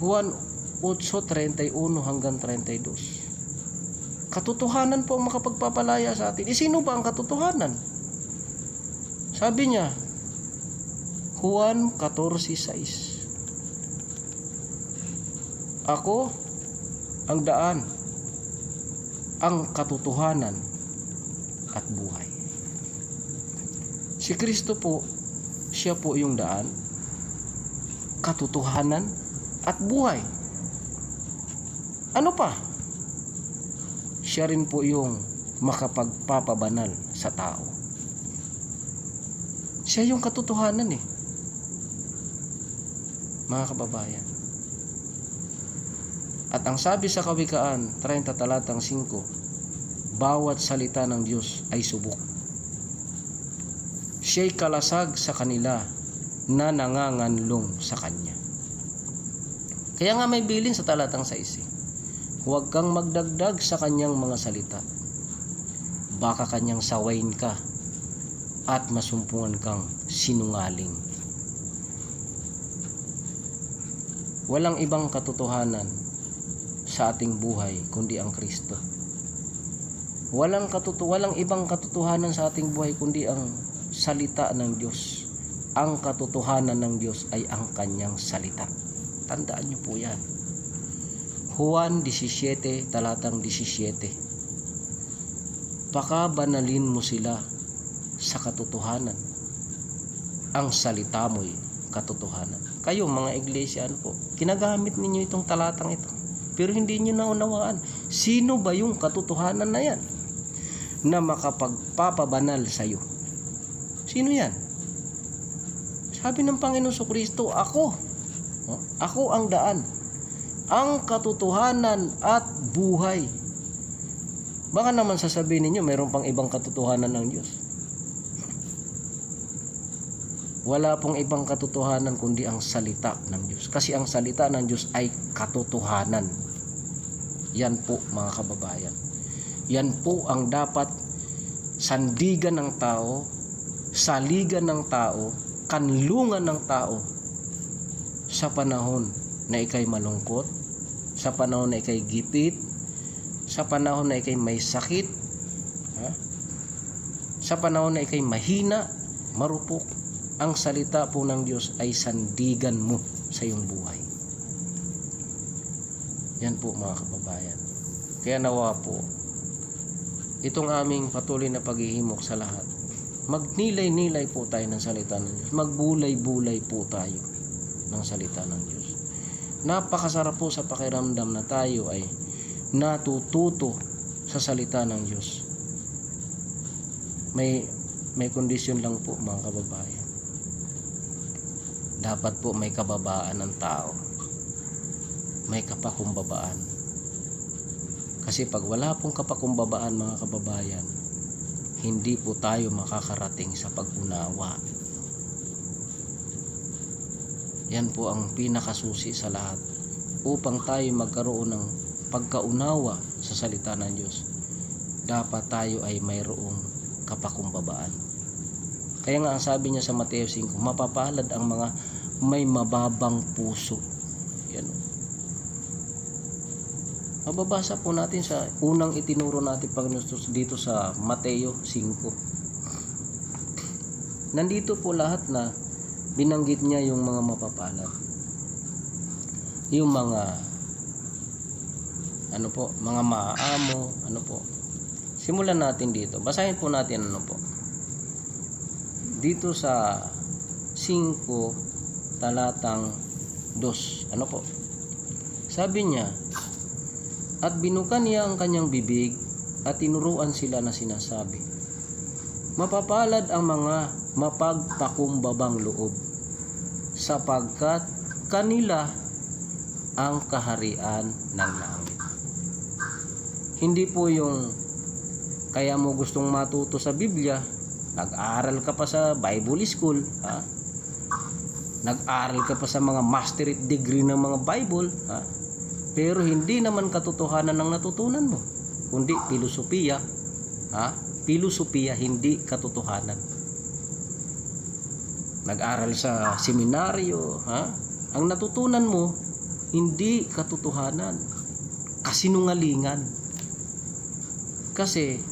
Juan 8:31 hanggang 32. Katotohanan po ang makapagpapalaya sa atin. Sino ba ang katotohanan? Sabi niya, Juan 14:6. Ako ang daan, ang katotohanan at buhay. Si Kristo po, siya po yung daan, katotohanan at buhay. Ano pa? Siya rin po yung makapagpapabanal sa tao. Siya yung katotohanan eh. Mga kababayan. At ang sabi sa Kawikaan 30 talatang 5, bawat salita ng Diyos ay subok. Siya'y kalasag sa kanila na nanganganlong sa Kanya. Kaya nga may bilin sa talatang 6, huwag kang magdagdag sa Kanyang mga salita. Baka Kanyang sawayin ka at masumpungan kang sinungaling. Walang ibang katotohanan sa ating buhay kundi ang Kristo. Walang ibang katotohanan sa ating buhay kundi ang salita ng Diyos. Ang katotohanan ng Diyos ay ang Kanyang salita. Tandaan niyo po yan. Juan 17 talatang 17. Pakabanalin mo sila sa katotohanan. Ang salita mo'y katotohanan. Kayo mga iglesia, ano po, kinagamit ninyo itong talatang ito. Pero hindi nyo naunawaan, sino ba yung katotohanan na yan na makapagpapabanal sa iyo? Sino yan? Sabi ng Panginoon Kristo, ako ang daan, ang katotohanan at buhay. Baka naman sasabihin ninyo, mayroon pang ibang katotohanan ng Diyos. Wala pong ibang katotohanan kundi ang salita ng Diyos. Kasi ang salita ng Diyos ay katotohanan. Yan po mga kababayan. Yan po ang dapat sandigan ng tao, saligan ng tao, kanlungan ng tao sa panahon na ikay malungkot, sa panahon na ikay gipit, sa panahon na ikay may sakit, sa panahon na ikay mahina, marupok. Ang salita po ng Diyos ay sandigan mo sa iyong buhay. Yan po mga kababayan. Kaya nawa po, itong aming patuloy na paghihimok sa lahat, magnilay-nilay po tayo ng salita ng Diyos. Magbulay-bulay po tayo ng salita ng Diyos. Napakasarap po sa pakiramdam na tayo ay natututo sa salita ng Diyos. May kondisyon lang po mga kababayan. Dapat po may kababaan ng tao. May kapakumbabaan. Kasi pag wala pong kapakumbabaan mga kababayan, hindi po tayo makakarating sa pag-unawa. Yan po ang pinakasusi sa lahat. Upang tayo magkaroon ng pagkaunawa sa salita ng Diyos, dapat tayo ay mayroong kapakumbabaan. Kaya nga ang sabi niya sa Mateo 5, mapapalad ang mga may mababang puso. Yan. Mababasa po natin sa unang itinuro natin Panginoon dito sa Mateo 5. Nandito po lahat na binanggit niya yung mga mapapalad. Yung mga mga maaamo, Simulan natin dito. Basahin po natin dito sa 5 talatang 2. Sabi niya, At binukan niya ang kanyang bibig at tinuruan sila na sinasabi, mapapalad ang mga mapagpakumbabang loob, sapagkat kanila ang kaharian ng langit. Hindi po yung kaya mo gustong matuto sa Biblia, nag-aaral ka pa sa Bible School, ha? Nag-aaral ka pa sa mga masterate degree ng mga Bible, ha? Pero hindi naman katotohanan ang natutunan mo, kundi filosofiya, ha? Filosofiya, hindi katotohanan. Nag-aral sa seminaryo, ha? Ang natutunan mo hindi katotohanan, kasinungalingan. Kasi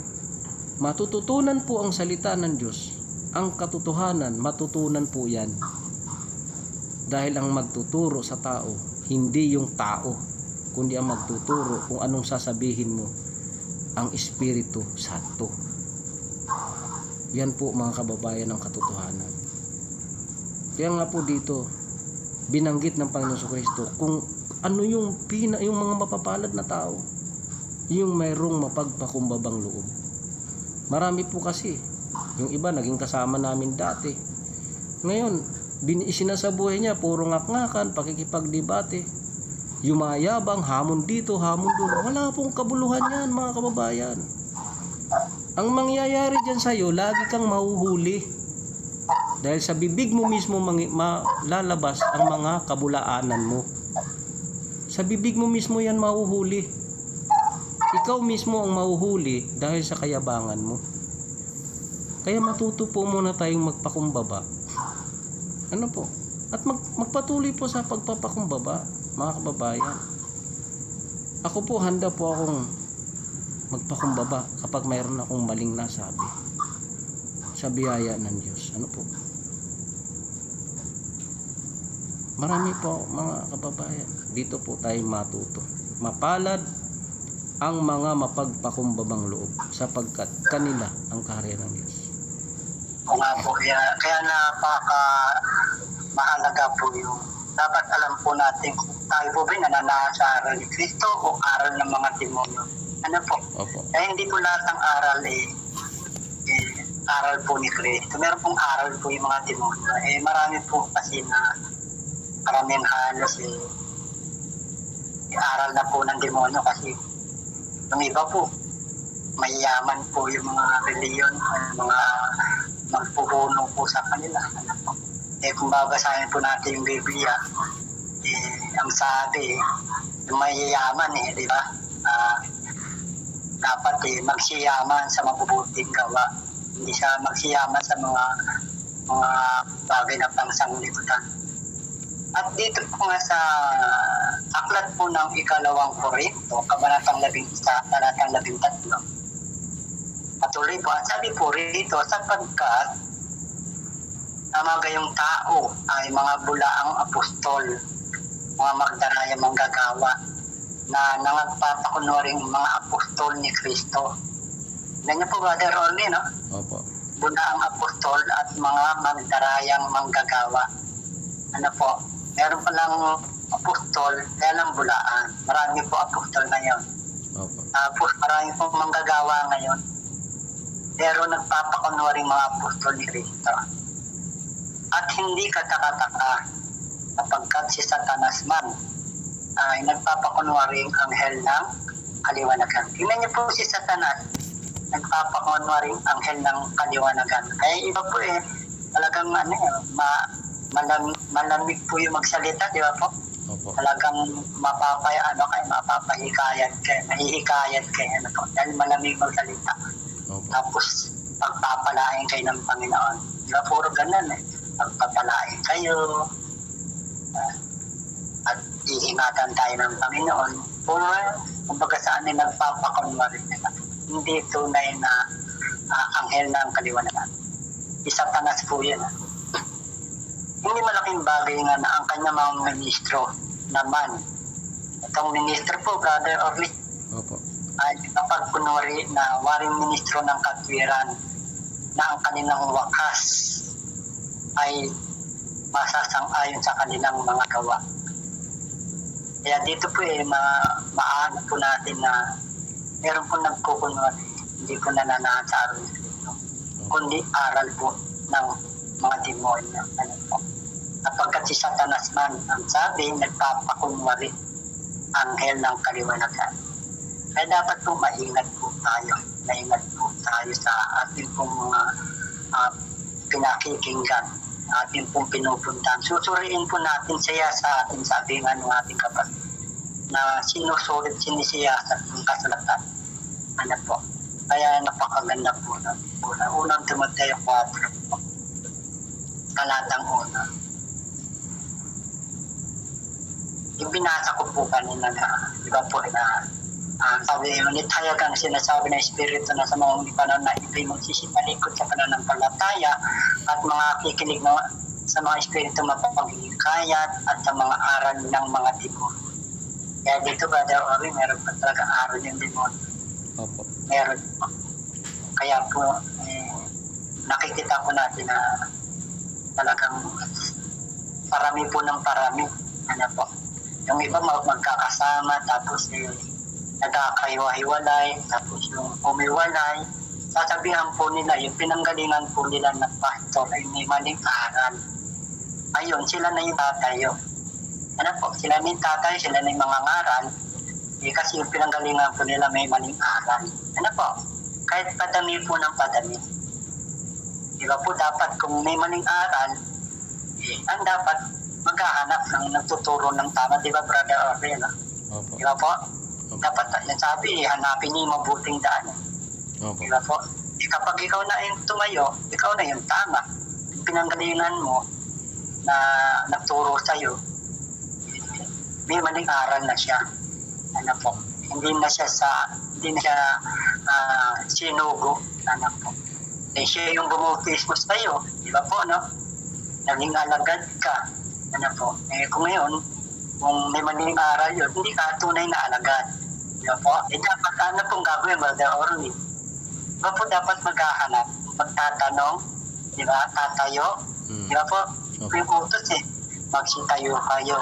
matututunan po ang salita ng Diyos, ang katotohanan matutunan po yan. Dahil ang magtuturo sa tao hindi yung tao, kundi ang magtuturo kung anong sasabihin mo ang Espiritu Santo. Yan po mga kababayan ang katotohanan. Kaya nga po dito binanggit ng Panginoon Kristo kung ano yung mga mapapalad na tao, yung mayroong mapagpakumbabang loob. Marami po kasi, yung iba naging kasama namin dati, ngayon isinasabuhay niya puro ngak-ngakan, pakikipagdebate, yumayabang, hamon dito, hamon doon. Wala pong kabuluhan yan mga kababayan. Ang mangyayari dyan sa'yo, lagi kang mahuhuli. Dahil sa bibig mo mismo malalabas ang mga kabulaanan mo. Sa bibig mo mismo yan mahuhuli. Ikaw mismo ang mahuhuli dahil sa kayabangan mo. Kaya matuto po muna tayong magpakumbaba. Ano po? At magpatuloy po sa pagpapakumbaba, mga kababayan. Ako po, handa po akong magpakumbaba kapag mayroon akong maling nasabi. Sa biyaya ng Diyos. Ano po? Marami po mga kababayan. Dito po tayo matuto. Mapalad ang mga mapagpakumbabang loob, sapagkat kanila ang kaharian ng Diyos. O nga po, kaya mahalaga po yung dapat alam po natin kung tayo po ba nananahan sa aral ni Kristo o aral ng mga demonyo. Ano po? Opo. Kaya hindi po lahat ng aral aral po ni Kristo. Meron pong aral po yung mga demonyo. Marami po kasi na karamihan halos aral na po ng demonyo kasi yung iba po mayayaman po yung mga reliyon, mga magpupuno po sa kanila. Ano po? Kung babasahin po natin yung Biblia, ang sabi, yung mayayaman di ba? Dapat magsiyaman sa mabubuting gawa. Hindi siya magsiyaman sa mga bagay na pangsanglibutan. At dito po nga sa aklat po ng ikalawang Korinto, kabanatang 11, talatang 13. Patuloy po, at sabi po rito, sapagkat ang mga gayong tao ay mga bulaang apostol, mga magdaraya manggagawa, na nangagpapakunwaring mga apostol ni Kristo. Ganyan po, Brother Orly, no? Opo. Bulaang apostol at mga magdarayang manggagawa. Ano po? Meron palang apostol, kaya lang bulaan. Marami po apostol ngayon. Opo. Tapos marami po manggagawa ngayon. Pero nagpapakunwaring mga apostol ni Kristo. At hindi katakataka sapagkat si Satanas man ay nagpapakunwaring anghel ng kaliwanagan. Tingnan niyo po si Satanas, nagpapakunwaring anghel ng kaliwanagan. Kaya iba po talagang malamig po yung magsalita, di ba po? Opo. Talagang mapapahikayat kayo, mahihikayat kayo, ano po, dahil malamig magsalita. Opo. Tapos pagpapalain kayo ng Panginoon. Di ba puro ganun pagpapalain kayo, at iingatan tayo ng Panginoon. Puro kumbaga saan ay nagpapakunwari nila. Hindi tunay na anghel ng kaliwanagan. Satanas po yun. Hindi malaking bagay nga na ang kanyang mga ministro naman. Itong ministro po, Brother Orly, Opo. ay kapagkunwari na waring ministro ng katwiran na ang kanilang wakas ay masasang-ayon sa kanilang mga gawa. Kaya dito po maano po natin na meron po nagkukunwari, hindi po nananahan sa araw ng Espiritu, kundi aral po ng mga demonyo. Ano po? Kapag si Satanas man, ang sabi, nagpapakunwari, anghel ng kaliwanagan. Kaya dapat po maingat po tayo sa ating pong mga pinakikinggan, ating pong pinupuntahan. Susuriin po natin siya sa ating sabingan ng ating kapatid na sinusulit, sinisiyasat ng kasulatan. Ano po? Kaya napakaganda po na. Unang Timoteo 4 po. Talatang 1. Ibinasa ko po kanina na, di ba po, na sabi, ngunit hayag ang sinasabi ng Espiritu na sa mga panahon na ito'y magsisipalikod sa pananampalataya at mga kikinig sa mga Espiritu mapapaglikayat at sa mga aral ng mga demon. Kaya dito, Brother Ori, meron pa talaga aral yung demon. Opo. Meron po. Kaya po, nakikita po natin na talagang parami po ng parami. Ano po? Yung iba magkakasama, tapos nagkakaiwa-hiwalay, tapos yung umiwalay. Sasabihan po nila, yung pinanggalingan po nila ng pastor ay may maling aral. Ayun, sila na yung tatayo. Ano po? Sila na yung tatayo, sila na yung mga ngaral. Kasi yung pinanggalingan po nila may maling aral. Ano po? Kahit padami po ng padami. Diba po dapat kung may maling aral, ang dapat maghahanap ng nagtuturo ng tama. Diba, Brother Orel? Opo. Diba po? Dapat yan sabi, hanapin niyo yung mabuting daan. Opo. Diba po? Kapag ikaw na yung tumayo, ikaw na yung tama. Pinanggalingan mo na nagturo sa'yo, may maling aral na siya. Ano po? Hindi na siya sinugo. Ano po? Siya yung bumutismo sa'yo. Diba po, no? Naging alagad ka. Ano po? Kung ngayon, kung may maling aral yun, hindi ka tunay na alagad. Diba po? Dapat ano pong gagawin, Brother Orly? Diba po dapat maghahanap, magtatanong, diba? Tatayo. Diba po? Okay. Yung utos magsitayo kayo.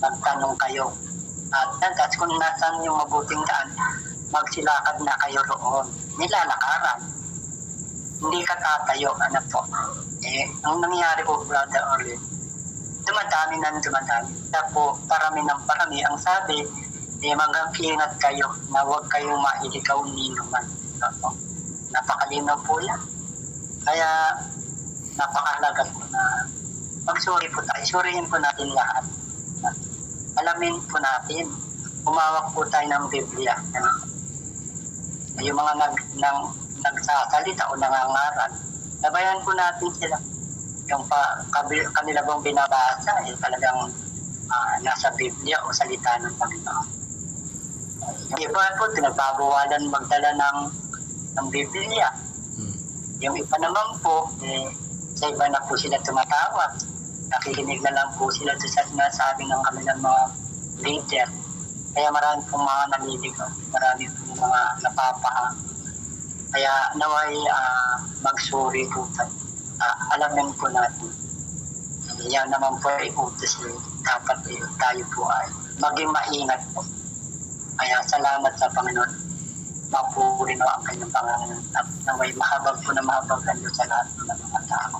Magtanong kayo. At kung nasan yung mabuting daan, magsilakad na kayo roon. Nilalakaran. Hindi ka tatayo. Ano po? Ang nangyari po, Brother Orly, dumadami. Tapos parami ng parami. Ang sabi, mag-ingat kayo na huwag kayong mailigaw ni naman. Napakalinaw po yan. Kaya napakalaga po na magsuri po tayo. Surihin po natin lahat. Alamin po natin. Umawak po tayo ng Biblia. Yung mga nagsasalita o nangangaral, sabayan po natin sila. Yung kanila bang binabasa talagang nasa Biblia o salita ng Panginoon. Yung iba po, pinagbabawalan magdala ng Biblia. Yung iba naman po, sa iba na po sila tumatawag. Nakikinig na lang po sila sa sinasabi ng kanilang mga leader. Kaya marami pong mga naliligaw. Marami pong mga napapahang. Kaya naway magsuri po tayo. Alamin po natin. Yan naman po ay utos. Dapat tayo po ay maging maingat po. Kaya salamat sa Panginoon. Mapuri na ang kanyang pangalan. At naway mahabag po na mahabag kayo sa lahat ng mga tao.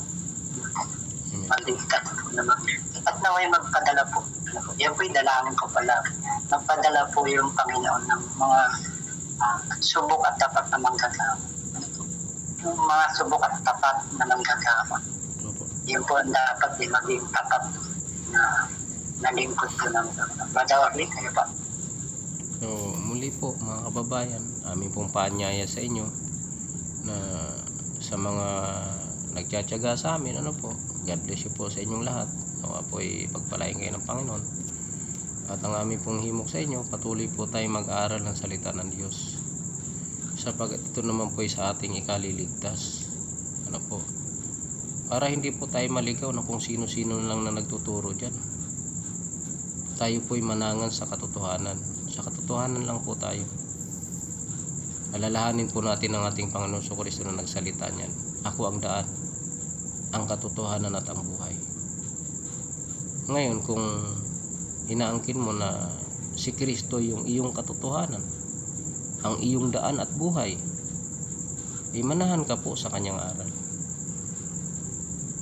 Maligtas po naman. At naway magpadala po. Yan po'y dalangin ko pala. Magpadala po yung Panginoon ng mga subok at tapat na manggagawa. Yung mga subok at tapat na manggagawa. Yun po ang dapat maging tapat na lingkod po ng Brother Orly. Kayo pa. So, muli po mga kababayan, aming pong paanyaya sa inyo na sa mga nagtsatsaga sa amin, ano po, God bless you po sa inyong lahat. Nawa po ay pagpalain kayo ng Panginoon. At ang aming pong himok sa inyo, patuloy po tayo mag-aaral ng salita ng Diyos. Sapagat ito naman po ay sa ating ikaliligtas. Ano po? Para hindi po tayo maligaw na kung sino-sino lang na nagtuturo dyan. Tayo po ay manangan sa katotohanan. Sa katotohanan lang po tayo. Alalahanin po natin ang ating Panginoon Kristo na nagsalita niyan. Ako ang daan, ang katotohanan at ang buhay. Ngayon kung inaangkin mo na si Kristo yung iyong katotohanan, ang iyong daan at buhay, manahan ka po sa kanyang aral.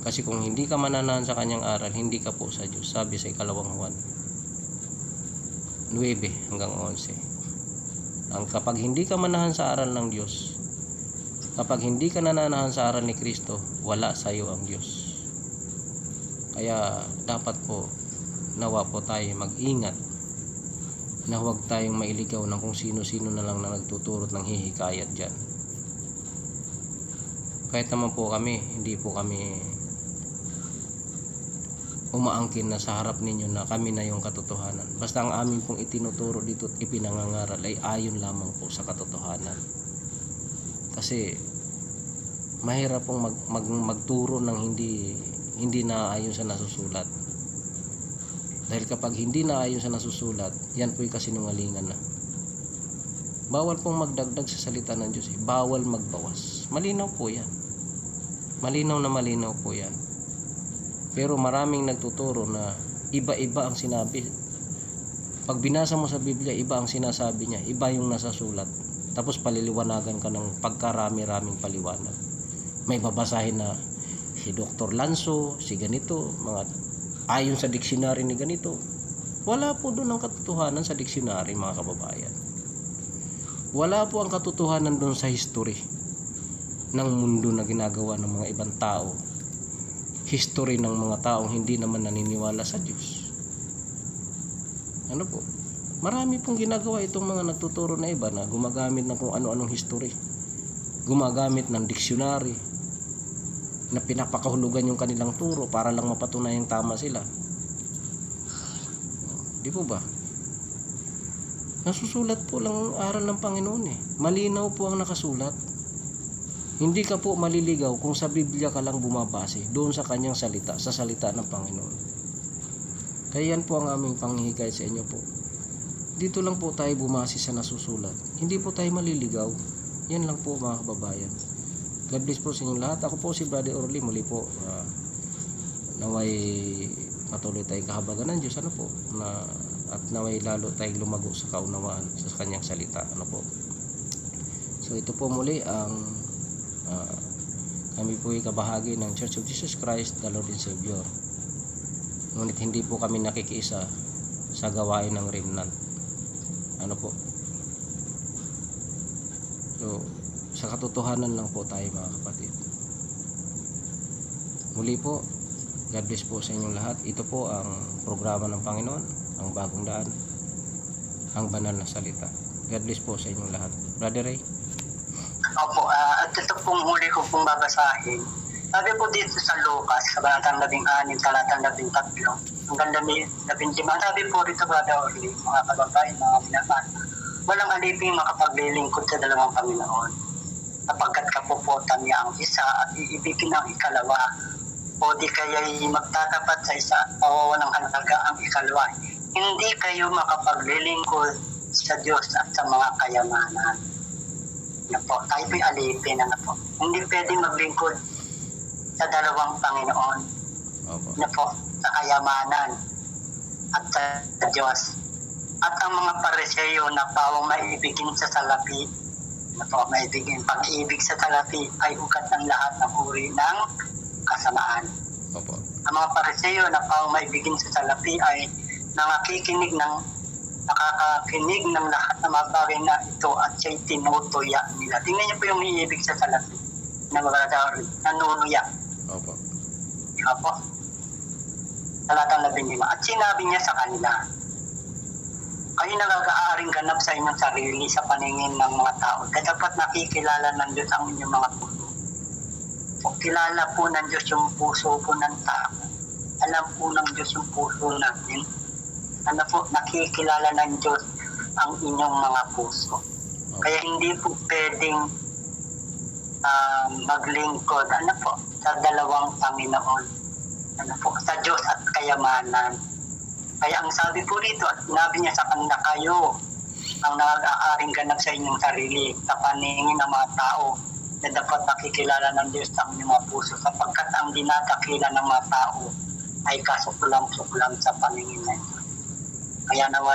Kasi kung hindi ka mananahan sa kanyang aral, hindi ka po sa Diyos. Sabi sa ikalawang Juan 9 hanggang 11. Kapag hindi ka manahan sa aral ng Diyos, kapag hindi ka nananahan sa aral ni Kristo, wala sa iyo ang Diyos. Kaya dapat po, nawa po tayo mag-ingat na huwag tayong mailigaw ng kung sino-sino na lang na nagtuturot ng hihikayat dyan. Kahit naman po kami, hindi po kami umaangkin na sa harap ninyo na kami na yung katotohanan. Basta ang amin pong itinuturo dito at ipinangangaral ay ayon lamang po sa katotohanan. Kasi mahirap pong magturo ng hindi naayon sa nasusulat. Dahil kapag hindi naayon sa nasusulat, yan po'y kasinungalingan na. Bawal pong magdagdag sa salita ng Diyos. Bawal magbawas. Malinaw po yan. Malinaw na malinaw po yan. Pero maraming nagtuturo na iba-iba ang sinabi. Pag binasa mo sa Biblia, iba ang sinasabi niya, iba yung nasa sulat. Tapos paliliwanagan ka ng pagkarami-raming paliwanag. May babasahin na si Dr. Lanzo, si ganito, mga ayon sa dictionary ni ganito. Wala po doon ang katotohanan sa dictionary, mga kababayan. Wala po ang katotohanan doon sa history ng mundo na ginagawa ng mga ibang tao. History ng mga taong hindi naman naniniwala sa Diyos. Ano po? Marami pong ginagawa itong mga nagtuturo na iba na gumagamit ng kung ano-anong history. Gumagamit ng dictionary na pinapakahulugan yung kanilang turo para lang mapatunayang tama sila. Di po ba? Nasusulat po lang ang aral ng Panginoon eh. Malinaw po ang nakasulat. Hindi ka po maliligaw kung sa Biblia ka lang bumabase doon sa kanyang salita, sa salita ng Panginoon. Kaya yan po ang aming panghihikayat sa inyo po. Dito lang po tayo bumase sa nasusulat. Hindi po tayo maliligaw. Yan lang po mga kababayan. God bless po sa inyong lahat. Ako po si Brother Orly. Muli po, naway patuloy tayong kahabagan ng Diyos. Ano po? At naway lalo tayong lumago sa kaunawaan sa kanyang salita. Ano po? So ito po muli ang kami po ay kabahagi ng Church of Jesus Christ, the Lord and Savior. Ngunit hindi po kami nakikiisa sa gawain ng remnant. Ano po? So, sa katotohanan lang po tayo mga kapatid. Muli po, God bless po sa inyong lahat. Ito po ang programa ng Panginoon, ang bagong daan, ang banal na salita. God bless po sa inyong lahat. Brother Ray? Opo, at ito pong huli ko pong babasahin. Sabi po dito sa Lucas, sa balatang 16, talatang 13, hanggang 15, sabi po dito, Brother Orly, mga kababayan, mga minamahal, walang alipin makapaglilingkod sa dalawang Panginoon, sapagkat kapuputan niya ang isa at iibigin ang ikalawa, o di kaya'y magtatapat sa isa o walang halaga ang ikalawa. Hindi kayo makapaglilingkod sa Diyos at sa mga kayamanan. Na po, tayo po'y alipin, po. Hindi pwedeng maglingkod sa dalawang Panginoon. Opo. Na po, sa kayamanan at sa Diyos. At ang mga Pariseo na pawang maibigin sa salapi, na po, maibigin, pag-ibig sa salapi ay ugat ng lahat ng uri ng kasamaan. Opo. Ang mga Pariseo na pawang maibigin sa salapi ay nakakakinig ng lahat ng mga bagay na ito at siya'y tinutuya nila. Tingnan niyo po yung iibig sa salapi na mga nanunuya. Opo. Opo. Talatang 15. At sinabi niya sa kanila, kayo nag-aaring ganap sa inyong sarili sa paningin ng mga tao. Kaya dapat nakikilala ng Diyos ang inyong mga puso. O kilala po ng Diyos yung puso po ng tao. Alam po ng Diyos yung puso natin. Ano po, nakikilala ng Diyos ang inyong mga puso. Kaya hindi po pwedeng maglingkod sa dalawang Panginoon. Sa Diyos at kayamanan. Kaya ang sabi po rito at sinabi niya sa kanila, kayo ang nag-aaring ganap sa inyong sarili sa paningin ng mga tao na dapat nakikilala ng Diyos ang inyong mga puso sapagkat ang dinadakila ng mga tao ay kasuklam-suklam sa paningin ng Diyos. Kaya nawa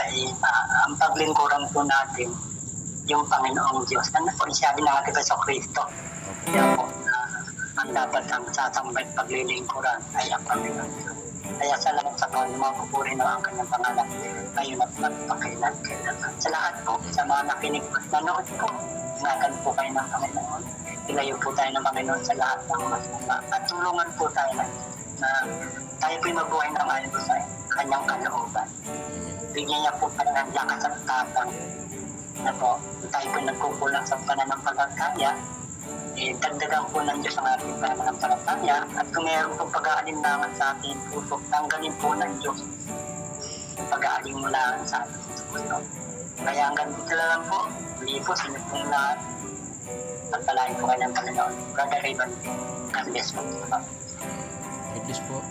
ang paglingkuran po natin yung Panginoong Diyos. Ano po, sabi ng ating Kristo Kristo. Kaya po, ang dapat ang sasambay paglilingkuran ay ang Panginoong Diyos. Kaya sa lahat sa mga pupuri na ang kanyang pangalan, ngayon at magpakailan kailangan. Sa lahat po, sa mga nakinig at nanood po, ingatan po kayo ng Panginoon. Ilayo po tayo ng Panginoon sa lahat ng masama. At tulungan po tayo na tayo po'y mabuhay ng ayon sa kanyang kalooban. Bigyan niya po pa ng lakas at tapang na po tayo po'y nagkukulang sa pananampalataya. Dagdagan po ng Diyos ang ating pananampalataya at kung mayroon pong pag-aalinlangan sa ating puso, tanggalin po ng Diyos pag-aalinlangan sa ating puso. Kaya hanggang dito lang po, muli po sa inyo pong lahat. Pagpalain po kayo ng Panginoon. Brother Raymond, God bless po. God bless po.